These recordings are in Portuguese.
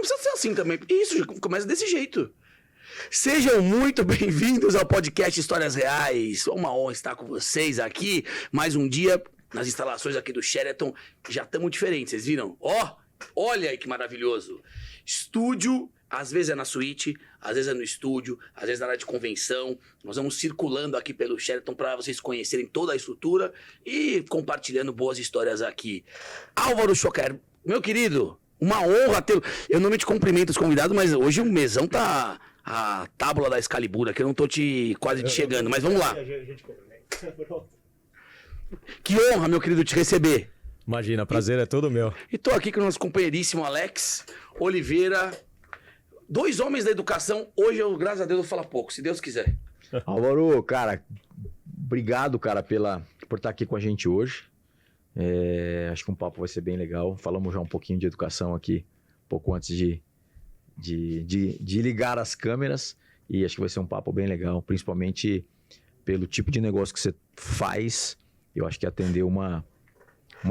precisa ser assim também. Isso, já começa desse jeito. Sejam muito bem-vindos ao podcast Histórias Reais. Uma honra estar com vocês aqui. Mais um dia nas instalações aqui do Sheraton. Já estamos diferentes, vocês viram? Olha aí que maravilhoso. Estúdio, às vezes é na suíte, às vezes é no estúdio, às vezes na área de convenção. Nós vamos circulando aqui pelo Sheraton para vocês conhecerem toda a estrutura e compartilhando boas histórias aqui. Álvaro Choquer, meu querido, uma honra tê-lo. Eu não te cumprimento os convidados, mas hoje o mesão tá a tábua da Excalibur aqui, eu não tô quase te chegando, mas vamos lá. Que honra, meu querido, te receber. Imagina, prazer é todo meu. E tô aqui com o nosso companheiríssimo Alex Oliveira. 2 homens da educação. Hoje, graças a Deus, eu vou falar pouco, se Deus quiser. Álvaro, cara, obrigado, cara, por estar aqui com a gente hoje. Acho que um papo vai ser bem legal. Falamos já um pouquinho de educação aqui, pouco antes de ligar as câmeras. E acho que vai ser um papo bem legal, principalmente pelo tipo de negócio que você faz. Eu acho que atender uma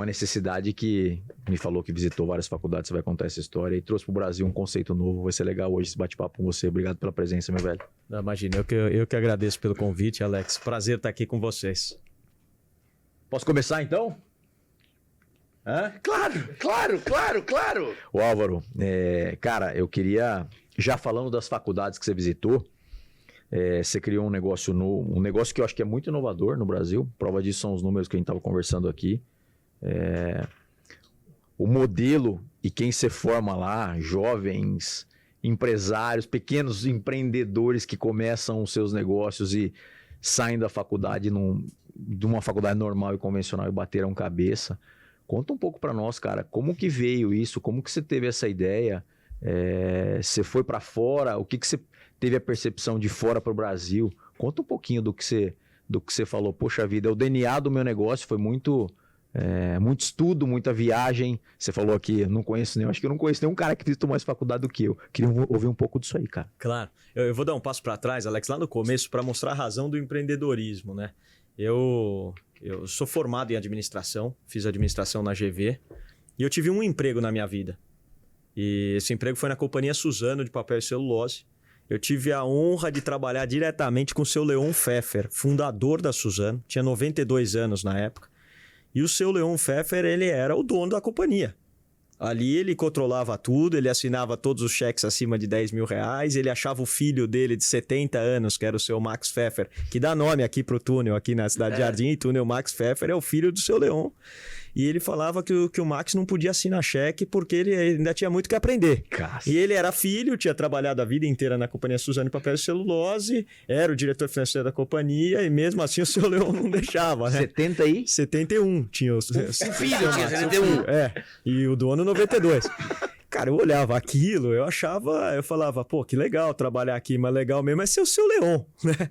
necessidade que me falou que visitou várias faculdades, você vai contar essa história e trouxe para o Brasil um conceito novo. Vai ser legal hoje esse bate-papo com você. Obrigado pela presença, meu velho. Não, imagina, eu que agradeço pelo convite, Alex. Prazer estar aqui com vocês. Posso começar, então? Claro. Ô Álvaro, cara, eu queria, já falando das faculdades que você visitou, você criou um negócio novo, um negócio que eu acho que é muito inovador no Brasil. Prova disso são os números que a gente estava conversando aqui. O modelo e quem se forma lá, jovens, empresários, pequenos empreendedores que começam os seus negócios e saem da faculdade de uma faculdade normal e convencional e bateram cabeça. Conta um pouco para nós, cara, como que veio isso, como que você teve essa ideia, você foi para fora, o que você teve a percepção de fora para o Brasil? Conta um pouquinho do que você falou. Poxa vida, o DNA do meu negócio foi muito estudo, muita viagem. Você falou aqui, acho que eu não conheço nenhum cara que visitou mais faculdade do que eu. Queria ouvir um pouco disso aí, cara. Claro. Eu vou dar um passo para trás, Alex, lá no começo, para mostrar a razão do empreendedorismo, né? Eu sou formado em administração, fiz administração na GV e eu tive um emprego na minha vida. E esse emprego foi na Companhia Suzano de Papel e Celulose. Eu tive a honra de trabalhar diretamente com o seu Leon Pfeffer, fundador da Suzano, tinha 92 anos na época. E o seu Leon Pfeffer, ele era o dono da companhia. Ali ele controlava tudo, ele assinava todos os cheques acima de 10 mil reais, ele achava o filho dele de 70 anos, que era o seu Max Pfeffer, que dá nome aqui pro túnel, aqui na Cidade de Jardim, túnel Max Pfeffer é o filho do seu Leon. E ele falava que o Max não podia assinar cheque porque ele ainda tinha muito que aprender. Caça. E ele era filho, tinha trabalhado a vida inteira na Companhia Suzano de Papel e Celulose, era o diretor financeiro da companhia e mesmo assim o seu Leon não deixava, né? 70 aí? 71 tinha o filho tinha 71. E o dono 92. Cara, eu olhava aquilo, eu falava, pô, que legal trabalhar aqui, mas legal mesmo é ser o seu Leon, né?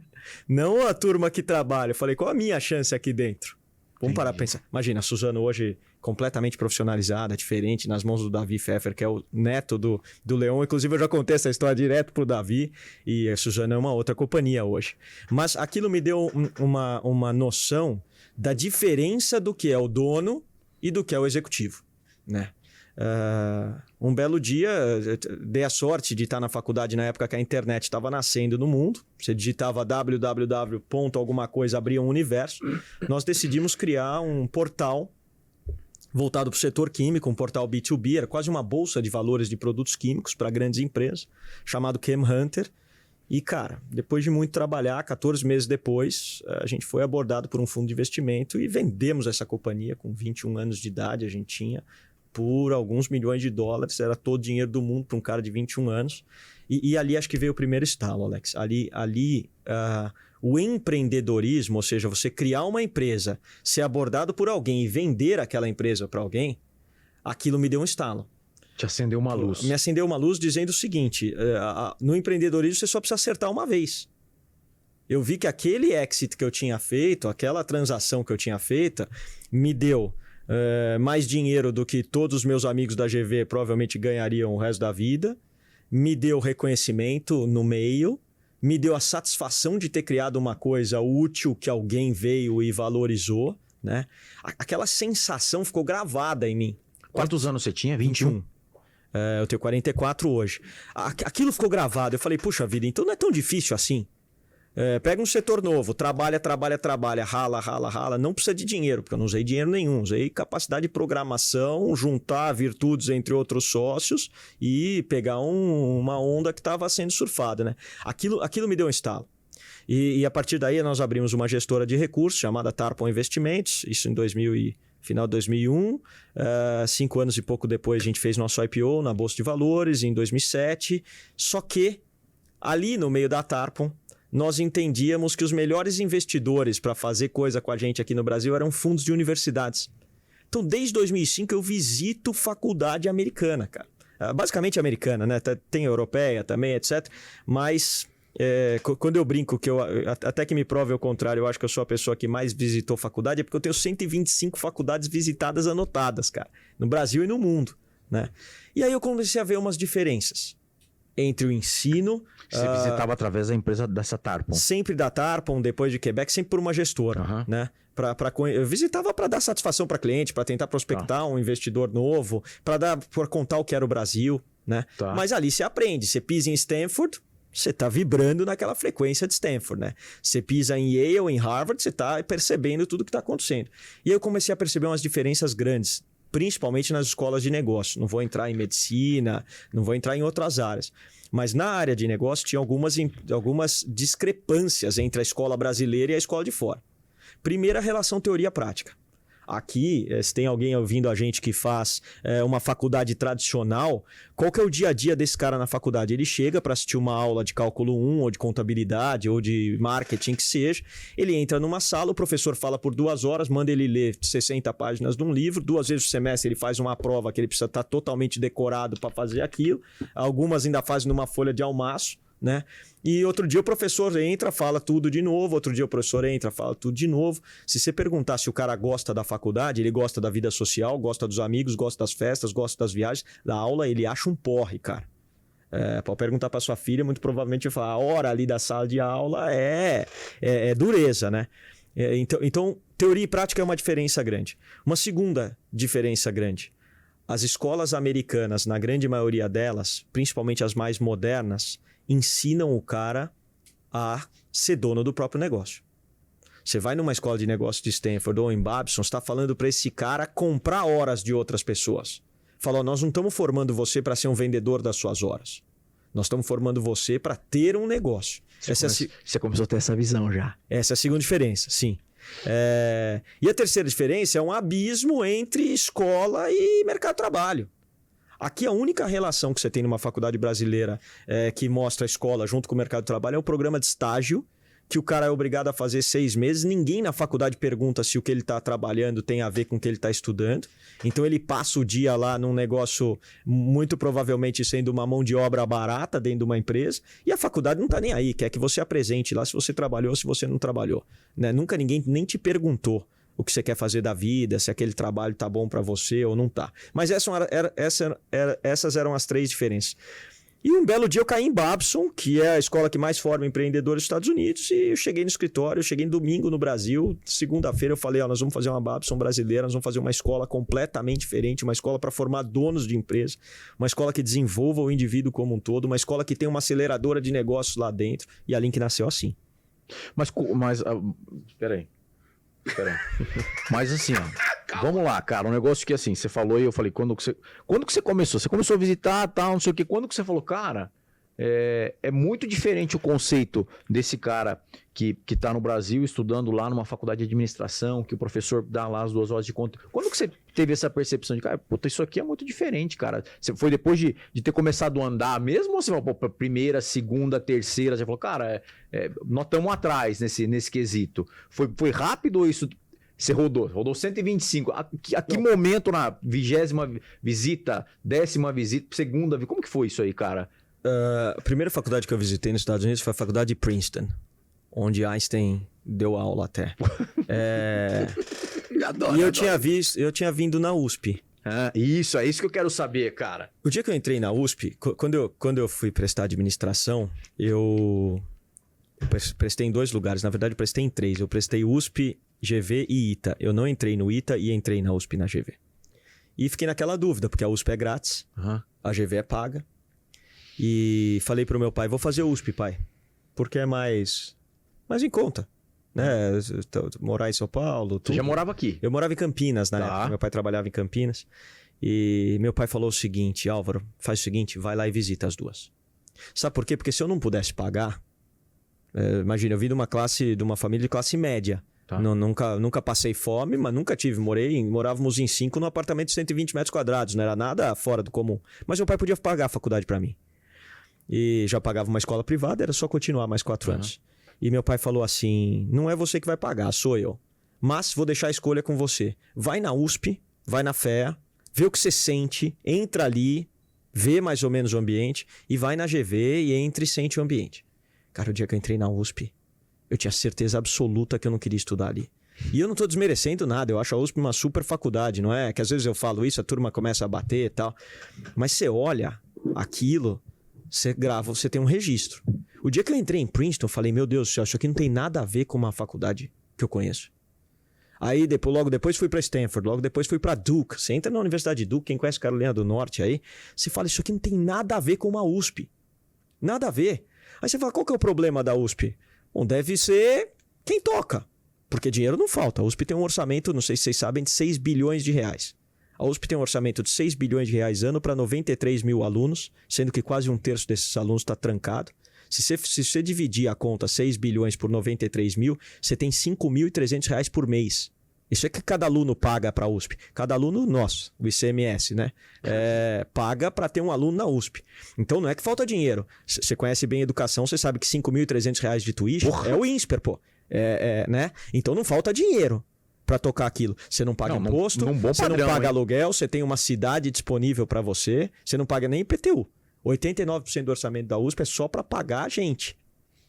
Não a turma que trabalha. Eu falei, qual a minha chance aqui dentro? Vamos parar pra pensar. Imagina, a Suzano hoje completamente profissionalizada, diferente, nas mãos do Davi Pfeffer, que é o neto do Leon. Inclusive, eu já contei essa história direto pro Davi e a Suzano é uma outra companhia hoje. Mas aquilo me deu uma noção da diferença do que é o dono e do que é o executivo, né? Um belo dia, dei a sorte de estar na faculdade na época que a internet estava nascendo no mundo. Você digitava www. alguma coisa, abria um universo. Nós decidimos criar um portal voltado para o setor químico, um portal B2B, era quase uma bolsa de valores de produtos químicos para grandes empresas, chamado Chem Hunter. E, cara, depois de muito trabalhar, 14 meses depois, a gente foi abordado por um fundo de investimento e vendemos essa companhia com 21 anos de idade, a gente tinha, por alguns milhões de dólares, era todo o dinheiro do mundo para um cara de 21 anos. E ali acho que veio o primeiro estalo, Alex. Ali o empreendedorismo, ou seja, você criar uma empresa, ser abordado por alguém e vender aquela empresa para alguém, aquilo me deu um estalo. Te acendeu uma luz. Me acendeu uma luz dizendo o seguinte, no empreendedorismo você só precisa acertar uma vez. Eu vi que aquele exit que eu tinha feito, aquela transação que eu tinha feita, me deu mais dinheiro do que todos os meus amigos da GV provavelmente ganhariam o resto da vida, me deu reconhecimento no meio, me deu a satisfação de ter criado uma coisa útil que alguém veio e valorizou, né? Aquela sensação ficou gravada em mim. Quantos anos você tinha? 21? Eu tenho 44 hoje. Aquilo ficou gravado. Eu falei, puxa vida, então não é tão difícil assim. Pega um setor novo, trabalha, rala. Não precisa de dinheiro, porque eu não usei dinheiro nenhum. Usei capacidade de programação, juntar virtudes entre outros sócios e pegar uma onda que estava sendo surfada, né? Aquilo me deu um estalo. E a partir daí nós abrimos uma gestora de recursos chamada Tarpon Investimentos, isso em final de 2001. 5 anos e pouco depois a gente fez nosso IPO na Bolsa de Valores, em 2007. Só que ali no meio da Tarpon, nós entendíamos que os melhores investidores para fazer coisa com a gente aqui no Brasil eram fundos de universidades. Então, desde 2005 eu visito faculdade americana, cara. Basicamente americana, né? Tem europeia também, etc. Mas quando eu brinco, até que me prove ao contrário, eu acho que eu sou a pessoa que mais visitou faculdade, é porque eu tenho 125 faculdades visitadas anotadas, cara. No Brasil e no mundo, né? E aí eu comecei a ver umas diferenças entre o ensino... Você visitava através da empresa dessa Tarpon? Sempre da Tarpon, depois de Quebec, sempre por uma gestora, né? Eu visitava para dar satisfação para cliente, para tentar prospectar um investidor novo, para contar o que era o Brasil, né? Tá. Mas ali você aprende, você pisa em Stanford, você está vibrando naquela frequência de Stanford, né? Você pisa em Yale, em Harvard, você está percebendo tudo que está acontecendo. E aí eu comecei a perceber umas diferenças grandes, principalmente nas escolas de negócio. Não vou entrar em medicina, não vou entrar em outras áreas. Mas na área de negócio tinha algumas discrepâncias entre a escola brasileira e a escola de fora. Primeira, relação teoria-prática. Aqui, se tem alguém ouvindo a gente que faz uma faculdade tradicional, qual que é o dia a dia desse cara na faculdade? Ele chega para assistir uma aula de cálculo 1, ou de contabilidade, ou de marketing, que seja. Ele entra numa sala, o professor fala por 2 horas, manda ele ler 60 páginas de um livro. 2 vezes por semestre ele faz uma prova que ele precisa estar totalmente decorado para fazer aquilo. Algumas ainda fazem numa folha de almaço, né? E outro dia o professor entra, fala tudo de novo. Outro dia o professor entra, fala tudo de novo. Se você perguntar se o cara gosta da faculdade, ele gosta da vida social, gosta dos amigos, gosta das festas, gosta das viagens, da aula, ele acha um porre, cara. Pode perguntar para sua filha, muito provavelmente vai falar, a hora ali da sala de aula é dureza, né? Então, teoria e prática é uma diferença grande. Uma segunda diferença grande. As escolas americanas, na grande maioria delas, principalmente as mais modernas, ensinam o cara a ser dono do próprio negócio. Você vai numa escola de negócio de Stanford ou em Babson, você está falando para esse cara comprar horas de outras pessoas. Falou, nós não estamos formando você para ser um vendedor das suas horas. Nós estamos formando você para ter um negócio. Você começou a ter essa visão já. Essa é a segunda diferença, sim. E a terceira diferença é um abismo entre escola e mercado de trabalho. Aqui a única relação que você tem numa faculdade brasileira que mostra a escola junto com o mercado de trabalho é o programa de estágio, que o cara é obrigado a fazer 6 meses. Ninguém na faculdade pergunta se o que ele está trabalhando tem a ver com o que ele está estudando. Então ele passa o dia lá num negócio, muito provavelmente sendo uma mão de obra barata dentro de uma empresa, e a faculdade não está nem aí, quer que você apresente lá se você trabalhou, se você não trabalhou, né? Nunca ninguém nem te perguntou o que você quer fazer da vida, se aquele trabalho tá bom para você ou não tá. Mas essas eram as 3 diferenças. E um belo dia eu caí em Babson, que é a escola que mais forma empreendedores dos Estados Unidos, e eu cheguei no escritório, eu cheguei em domingo no Brasil, segunda-feira eu falei, nós vamos fazer uma Babson brasileira, nós vamos fazer uma escola completamente diferente, uma escola para formar donos de empresa, uma escola que desenvolva o indivíduo como um todo, uma escola que tem uma aceleradora de negócios lá dentro, e a Link nasceu assim. Mas peraí. Mas assim, vamos lá, cara, um negócio que assim, você falou e eu falei, quando que você começou? Você começou a visitar, tal, não sei o que, quando que você falou, cara, é muito diferente o conceito desse cara que tá no Brasil estudando lá numa faculdade de administração, que o professor dá lá as 2 horas de conta. Quando que você teve essa percepção de, cara, puta, isso aqui é muito diferente, cara? Você foi depois de ter começado a andar mesmo, ou você falou, pô, primeira, segunda, terceira, você falou, cara, nós estamos atrás nesse quesito. Foi rápido ou isso... Você rodou 125. A que momento na 20ª visita, 10ª visita, segunda visita, como que foi isso aí, cara? A primeira faculdade que eu visitei nos Estados Unidos foi a faculdade de Princeton, onde Einstein deu aula até. Adoro, e eu tinha vindo na USP. Isso, é isso que eu quero saber, cara. O dia que eu entrei na USP, quando eu fui prestar administração, eu prestei em 2 lugares. Na verdade, eu prestei em 3. Eu prestei USP, GV e ITA. Eu não entrei no ITA e entrei na USP na GV. E fiquei naquela dúvida, porque a USP é grátis. A GV é paga. E falei pro meu pai, vou fazer USP, pai. Porque é mais em conta. Né? Morar em São Paulo. Tudo. Você já morava aqui? Eu morava em Campinas na época. Meu pai trabalhava em Campinas. E meu pai falou o seguinte, Álvaro, faz o seguinte, vai lá e visita as duas. Sabe por quê? Porque se eu não pudesse pagar... imagina, eu vim de uma família de classe média. Tá. Nunca passei fome, mas nunca morávamos em 5 num apartamento de 120 metros quadrados. Não era nada fora do comum. Mas meu pai podia pagar a faculdade para mim. E já pagava uma escola privada, era só continuar mais 4 anos. E meu pai falou assim, não é você que vai pagar, sou eu. Mas vou deixar a escolha com você. Vai na USP, vai na FEA, vê o que você sente, entra ali, vê mais ou menos o ambiente, e vai na GV e entra e sente o ambiente. Cara, o dia que eu entrei na USP, eu tinha certeza absoluta que eu não queria estudar ali. E eu não tô desmerecendo nada, eu acho a USP uma super faculdade, não é? Que às vezes eu falo isso, a turma começa a bater e tal. Mas você olha aquilo, você grava, você tem um registro. O dia que eu entrei em Princeton, eu falei, meu Deus do céu, isso aqui não tem nada a ver com uma faculdade que eu conheço. Aí logo depois fui para Stanford, logo depois fui para Duke. Você entra na Universidade de Duke, quem conhece Carolina do Norte aí, você fala, isso aqui não tem nada a ver com uma USP. Nada a ver. Aí você fala, qual que é o problema da USP? Bom, deve ser quem toca. Porque dinheiro não falta. A USP tem um orçamento, não sei se vocês sabem, de 6 bilhões de reais. A USP tem um orçamento de 6 bilhões de reais ano para 93 mil alunos, sendo que quase 1/3 desses alunos está trancado. Se você dividir a conta 6 bilhões por 93 mil, você tem 5.300 reais por mês. Isso é que cada aluno paga para a USP. Cada aluno nosso, o ICMS, né? Paga para ter um aluno na USP. Então não é que falta dinheiro. Você conhece bem a educação, você sabe que 5.300 reais de tuition é o INSPER, pô. Né? Então não falta dinheiro para tocar aquilo. Você não paga imposto, você não paga aluguel, você tem uma cidade disponível para você, você não paga nem IPTU. 89% do orçamento da USP é só para pagar a gente.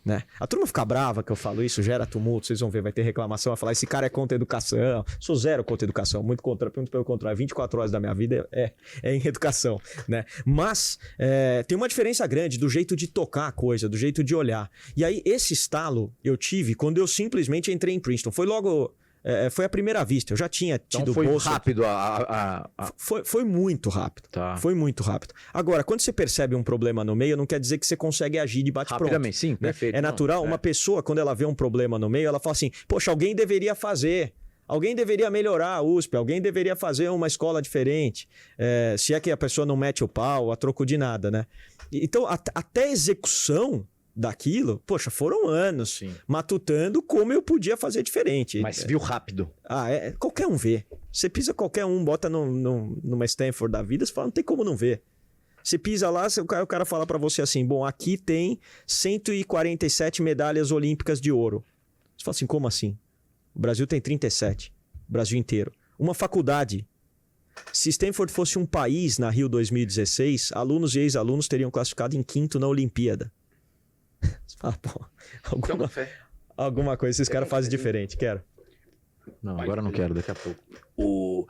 Né? A turma fica brava que eu falo isso, gera tumulto, vocês vão ver, vai ter reclamação, vai falar, esse cara é contra a educação. Sou zero contra a educação, muito pelo contrário, 24 horas da minha vida é em educação, né? Mas tem uma diferença grande do jeito de tocar a coisa, do jeito de olhar. E aí esse estalo eu tive quando eu simplesmente entrei em Princeton. Foi logo... foi à primeira vista, eu já tinha tido então foi bolsa. Rápido Foi muito rápido. Tá. Foi muito rápido. Agora, quando você percebe um problema no meio, não quer dizer que você consegue agir de bate-pronto. Rapidamente, sim, perfeito. É natural, uma pessoa, quando ela vê um problema no meio, ela fala assim, poxa, alguém deveria fazer. Alguém deveria melhorar a USP, alguém deveria fazer uma escola diferente. Se é que a pessoa não mete o pau a troco de nada, né? Então, até a execução daquilo, poxa, foram anos matutando como eu podia fazer diferente. Mas viu rápido. Qualquer um vê. Você pisa qualquer um, bota numa Stanford da vida, você fala, não tem como não ver. Você pisa lá, o cara fala pra você assim, bom, aqui tem 147 medalhas olímpicas de ouro. Você fala assim, como assim? O Brasil tem 37, o Brasil inteiro. Uma faculdade. Se Stanford fosse um país na Rio 2016, alunos e ex-alunos teriam classificado em 5º na Olimpíada. Você fala, pô, alguma coisa esses caras fazem diferente, quero. Não, agora não quero, daqui a pouco.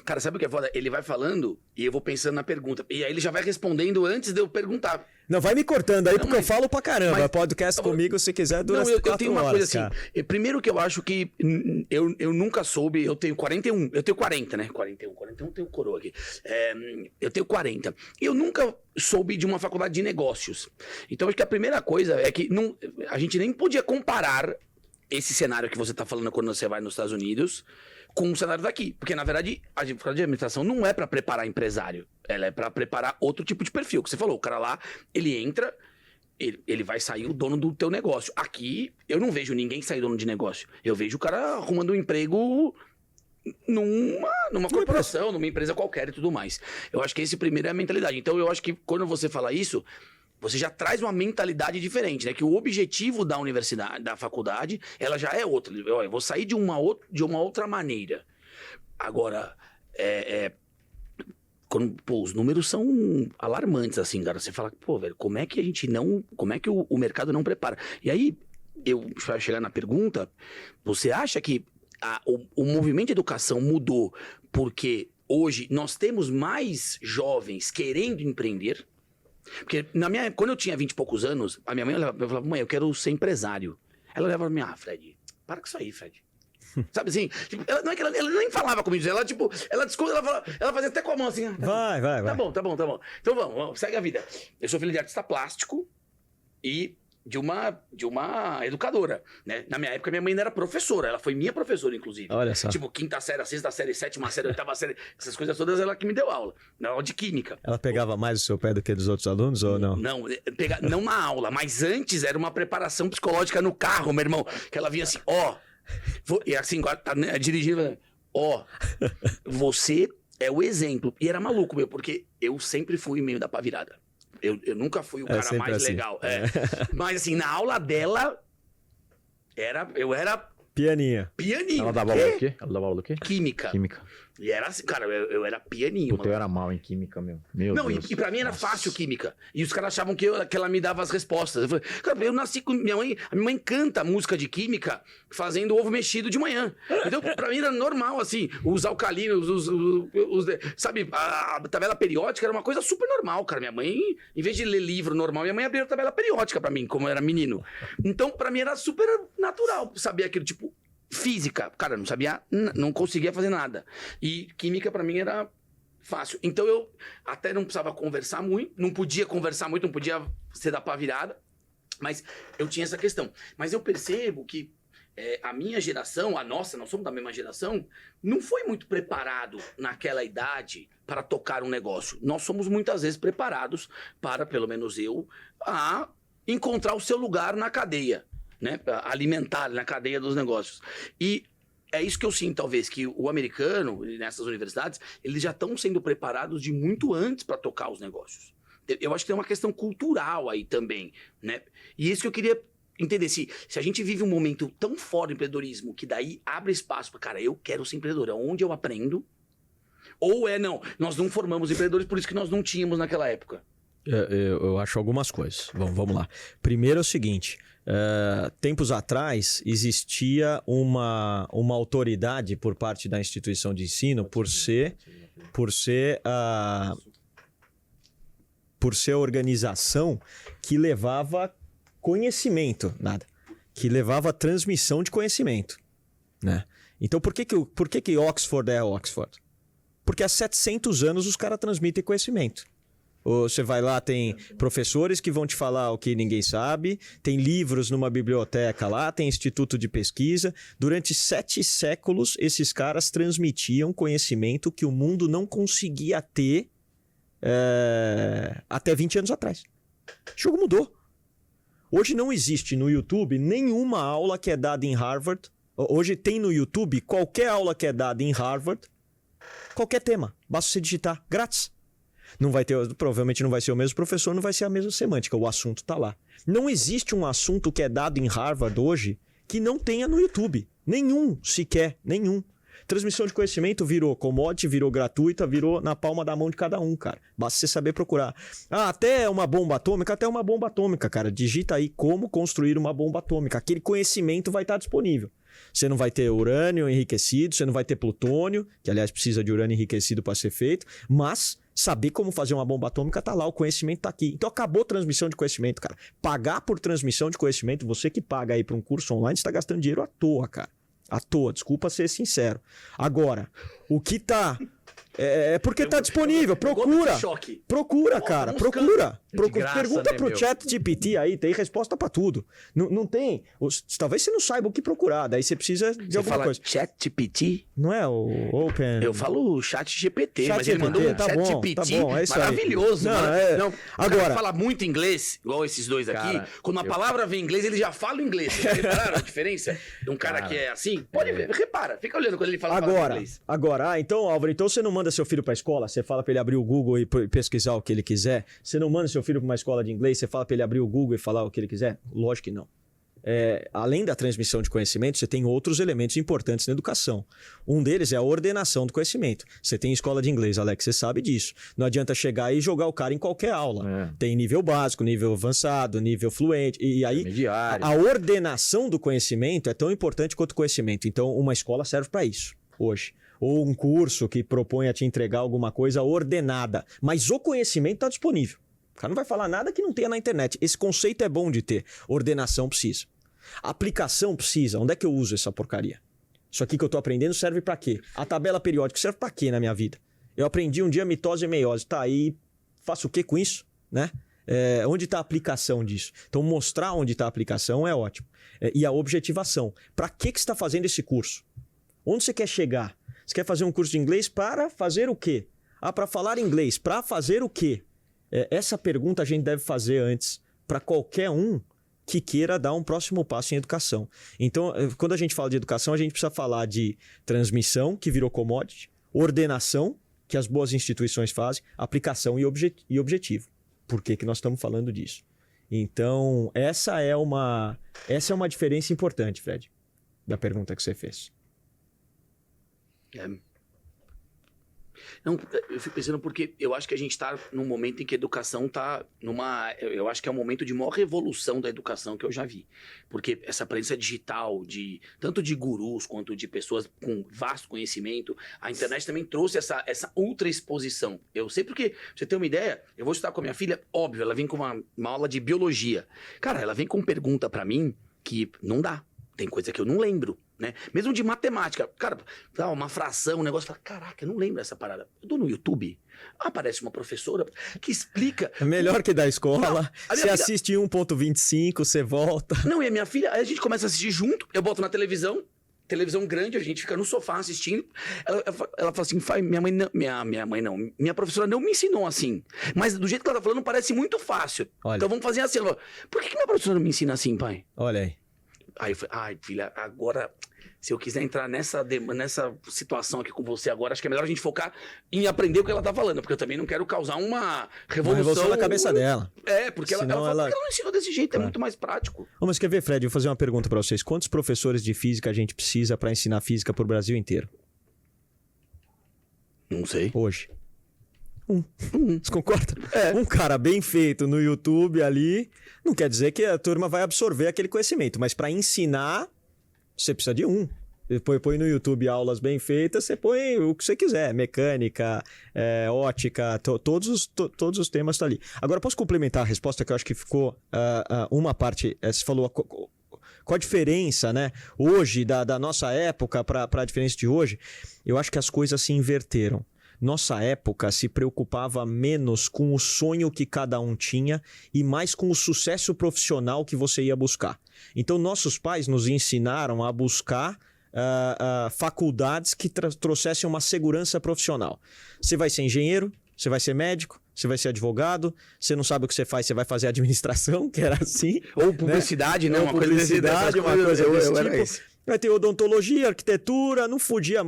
Cara, sabe o que é foda? Ele vai falando e eu vou pensando na pergunta. E aí ele já vai respondendo antes de eu perguntar. Não, vai me cortando aí, porque eu falo pra caramba. Podcast comigo, se quiser, dura 4 horas, eu tenho uma coisa cara. Assim. Primeiro que eu acho que eu nunca soube... Eu tenho 41. Eu tenho 40, né? 41 tenho coroa aqui. Eu tenho 40. Eu nunca soube de uma faculdade de negócios. Então, acho que a primeira coisa é que a gente nem podia comparar esse cenário que você tá falando quando você vai nos Estados Unidos com o cenário daqui. Porque, na verdade, a faculdade de administração não é para preparar empresário. Ela é para preparar outro tipo de perfil. Que você falou, o cara lá, ele entra, ele vai sair o dono do teu negócio. Aqui, eu não vejo ninguém sair dono de negócio. Eu vejo o cara arrumando um emprego numa corporação, numa empresa qualquer e tudo mais. Eu acho que esse primeiro é a mentalidade. Então, eu acho que quando você fala isso... Você já traz uma mentalidade diferente, né? Que o objetivo da universidade, da faculdade, ela já é outra. Eu vou sair de uma outra maneira. Agora, os números são alarmantes, assim, cara. Você fala, pô, velho, como é que o mercado não prepara? E aí, eu vai chegar na pergunta, você acha que o movimento de educação mudou porque hoje nós temos mais jovens querendo empreender? Porque quando eu tinha 20 e poucos anos, a minha mãe falava, mãe, eu quero ser empresário. Ela olhava pra mim, Fred, para com isso aí, Fred. Sabe assim? Tipo, não é que ela nem falava comigo, ela fazia até com a mão assim. Vai. Tá bom. Então vamos, segue a vida. Eu sou filho de artista plástico e de uma educadora, né? Na minha época, minha mãe não era professora, ela foi minha professora, inclusive. Olha só. Tipo, 5ª série, 6ª série, 7ª série, 8ª série, essas coisas todas, ela que me deu aula. Na aula de química. Ela pegava mais o seu pé do que dos outros alunos ou não? Não na aula, mas antes era uma preparação psicológica no carro, meu irmão. Que ela vinha assim, e assim, tá dirigindo, você é o exemplo. E era maluco, meu, porque eu sempre fui meio da pá virada. Eu nunca fui o cara mais assim. Legal. Mas assim, na aula dela, eu era... Pianinho. Ela dava aula do quê? Química. E era assim, cara, eu era pianinho. Puta, eu era mal em química, meu. Meu Deus. E pra mim era fácil química. E os caras achavam que ela me dava as respostas. Eu falei, cara, eu nasci com minha mãe. A minha mãe canta música de química fazendo ovo mexido de manhã. Então, pra mim era normal, assim, os alcalinos, sabe, a tabela periódica era uma coisa super normal, cara. Minha mãe, em vez de ler livro normal, minha mãe abria a tabela periódica pra mim, como eu era menino. Então, pra mim era super natural saber aquilo, tipo, física, cara, não sabia, não conseguia fazer nada. E química pra mim era fácil. Então eu até não precisava conversar muito, não podia conversar muito, não podia ser da pá virada, mas eu tinha essa questão. Mas eu percebo que a minha geração, a nossa, nós somos da mesma geração, não foi muito preparado naquela idade para tocar um negócio. Nós somos muitas vezes preparados para, pelo menos eu, a encontrar o seu lugar na cadeia. Né, alimentar na cadeia dos negócios. E é isso que eu sinto, talvez, que o americano, nessas universidades, eles já estão sendo preparados de muito antes para tocar os negócios. Eu acho que tem uma questão cultural aí também, né? E isso que eu queria entender, se a gente vive um momento tão forte do empreendedorismo, que daí abre espaço para, cara, eu quero ser empreendedor, é onde eu aprendo, ou não, nós não formamos empreendedores, por isso que nós não tínhamos naquela época. Eu acho algumas coisas. Vamos lá. Primeiro é o seguinte... tempos atrás existia uma autoridade por parte da instituição de ensino por ser a organização que levava conhecimento, que levava transmissão de conhecimento, né? Então por que Oxford é Oxford? Porque há 700 anos os caras transmitem conhecimento. Ou você vai lá, tem professores que vão te falar o que ninguém sabe, tem livros numa biblioteca lá, tem instituto de pesquisa. Durante 7 séculos, esses caras transmitiam conhecimento que o mundo não conseguia ter até 20 anos atrás. O jogo mudou. Hoje não existe no YouTube nenhuma aula que é dada em Harvard. Hoje tem no YouTube qualquer aula que é dada em Harvard, qualquer tema, basta você digitar, grátis. Não vai ter, provavelmente não vai ser o mesmo professor, não vai ser a mesma semântica, o assunto tá lá. Não existe um assunto que é dado em Harvard hoje que não tenha no YouTube. Nenhum, sequer, nenhum. Transmissão de conhecimento virou commodity, virou gratuita, virou na palma da mão de cada um, cara. Basta você saber procurar. Até uma bomba atômica, cara. Digita aí como construir uma bomba atômica. Aquele conhecimento vai estar disponível. Você não vai ter urânio enriquecido, você não vai ter plutônio, que aliás precisa de urânio enriquecido para ser feito, mas saber como fazer uma bomba atômica tá lá, o conhecimento tá aqui. Então acabou a transmissão de conhecimento, cara. Pagar por transmissão de conhecimento, você que paga aí para um curso online, está gastando dinheiro à toa, cara. À toa, desculpa ser sincero. Agora, o que tá... É porque tá disponível, procura. Procura, cara, procura. Pergunta pro ChatGPT aí, tem resposta pra tudo. Não tem. Talvez você não saiba o que procurar, daí você precisa de alguma coisa. ChatGPT? Não é o Open. Eu falo ChatGPT, mas ele mandou um ChatGPT é maravilhoso. Não, agora, cara fala muito inglês, igual esses dois aqui. Quando a palavra vem em inglês, ele já fala inglês. Vocês repararam a diferença? De um cara que é assim? Pode ver, repara, fica olhando quando ele fala inglês. Agora, então, Álvaro, então você não manda seu filho pra escola, você fala pra ele abrir o Google e pesquisar o que ele quiser. Você não manda seu filho pra uma escola de inglês, você fala pra ele abrir o Google e falar o que ele quiser? Lógico que não. Além da transmissão de conhecimento, você tem outros elementos importantes na educação. Um deles é a ordenação do conhecimento. Você tem escola de inglês, Alex, você sabe disso. Não adianta chegar e jogar o cara em qualquer aula. Tem nível básico, nível avançado, nível fluente. E aí, a ordenação do conhecimento é tão importante quanto o conhecimento. Então, uma escola serve para isso, hoje. Ou um curso que propõe a te entregar alguma coisa ordenada. Mas o conhecimento está disponível. O cara não vai falar nada que não tenha na internet. Esse conceito é bom de ter. Ordenação precisa. Aplicação precisa. Onde é que eu uso essa porcaria? Isso aqui que eu tô aprendendo serve para quê? A tabela periódica serve para quê na minha vida? Eu aprendi um dia mitose e meiose. Tá, aí faço o que com isso? Né? Onde está a aplicação disso? Então, mostrar onde está a aplicação é ótimo. E a objetivação. Para que você está fazendo esse curso? Onde você quer chegar? Você quer fazer um curso de inglês para fazer o quê? Para falar inglês. Para fazer o quê? Essa pergunta a gente deve fazer antes para qualquer um que queira dar um próximo passo em educação. Então, quando a gente fala de educação, a gente precisa falar de transmissão, que virou commodity, ordenação, que as boas instituições fazem, aplicação e objetivo. Por que nós estamos falando disso? Então, essa é uma diferença importante, Fred, da pergunta que você fez. Não, eu fico pensando porque eu acho que a gente está num momento em que a educação está numa... Eu acho que é um momento de maior revolução da educação que eu já vi. Porque essa presença digital, tanto de gurus quanto de pessoas com vasto conhecimento, a internet também trouxe essa ultra exposição. Eu sei porque, pra você ter uma ideia, eu vou estudar com a minha filha, óbvio, ela vem com uma aula de biologia. Cara, ela vem com pergunta para mim que não dá. Tem coisa que eu não lembro. Né? Mesmo de matemática, cara, uma fração, um negócio, fala, caraca, eu não lembro essa parada. Eu dou no YouTube, aparece uma professora que explica. É melhor que da escola. Não, você assiste 1.25, você volta. Não, e a minha filha, aí a gente começa a assistir junto, eu boto na televisão grande, a gente fica no sofá assistindo. Ela fala assim, minha professora não me ensinou assim. Mas do jeito que ela tá falando, parece muito fácil. Olha. Então vamos fazer assim. Ela falou, por que minha professora não me ensina assim, pai? Olha aí. Aí eu falei, ai, filha, agora, se eu quiser entrar nessa situação aqui com você agora, acho que é melhor a gente focar em aprender o que ela tá falando, porque eu também não quero causar uma revolução na cabeça dela. Porque ela não ensinou desse jeito, é muito mais prático. Mas quer ver, Fred, eu vou fazer uma pergunta pra vocês. Quantos professores de física a gente precisa pra ensinar física pro Brasil inteiro? Não sei. Hoje. Você concorda? Um cara bem feito no YouTube ali, não quer dizer que a turma vai absorver aquele conhecimento, mas para ensinar, você precisa de um. Depois põe no YouTube aulas bem feitas, você põe o que você quiser, mecânica, ótica, todos os temas estão ali. Agora, posso complementar a resposta que eu acho que ficou uma parte, você falou qual a diferença, né, hoje, da nossa época para a diferença de hoje? Eu acho que as coisas se inverteram. Nossa época se preocupava menos com o sonho que cada um tinha e mais com o sucesso profissional que você ia buscar. Então, nossos pais nos ensinaram a buscar faculdades que trouxessem uma segurança profissional. Você vai ser engenheiro, você vai ser médico, você vai ser advogado, você não sabe o que você faz, você vai fazer administração, que era assim. Ou publicidade, né? Uma coisa desse tipo. Vai ter odontologia, arquitetura, não fugia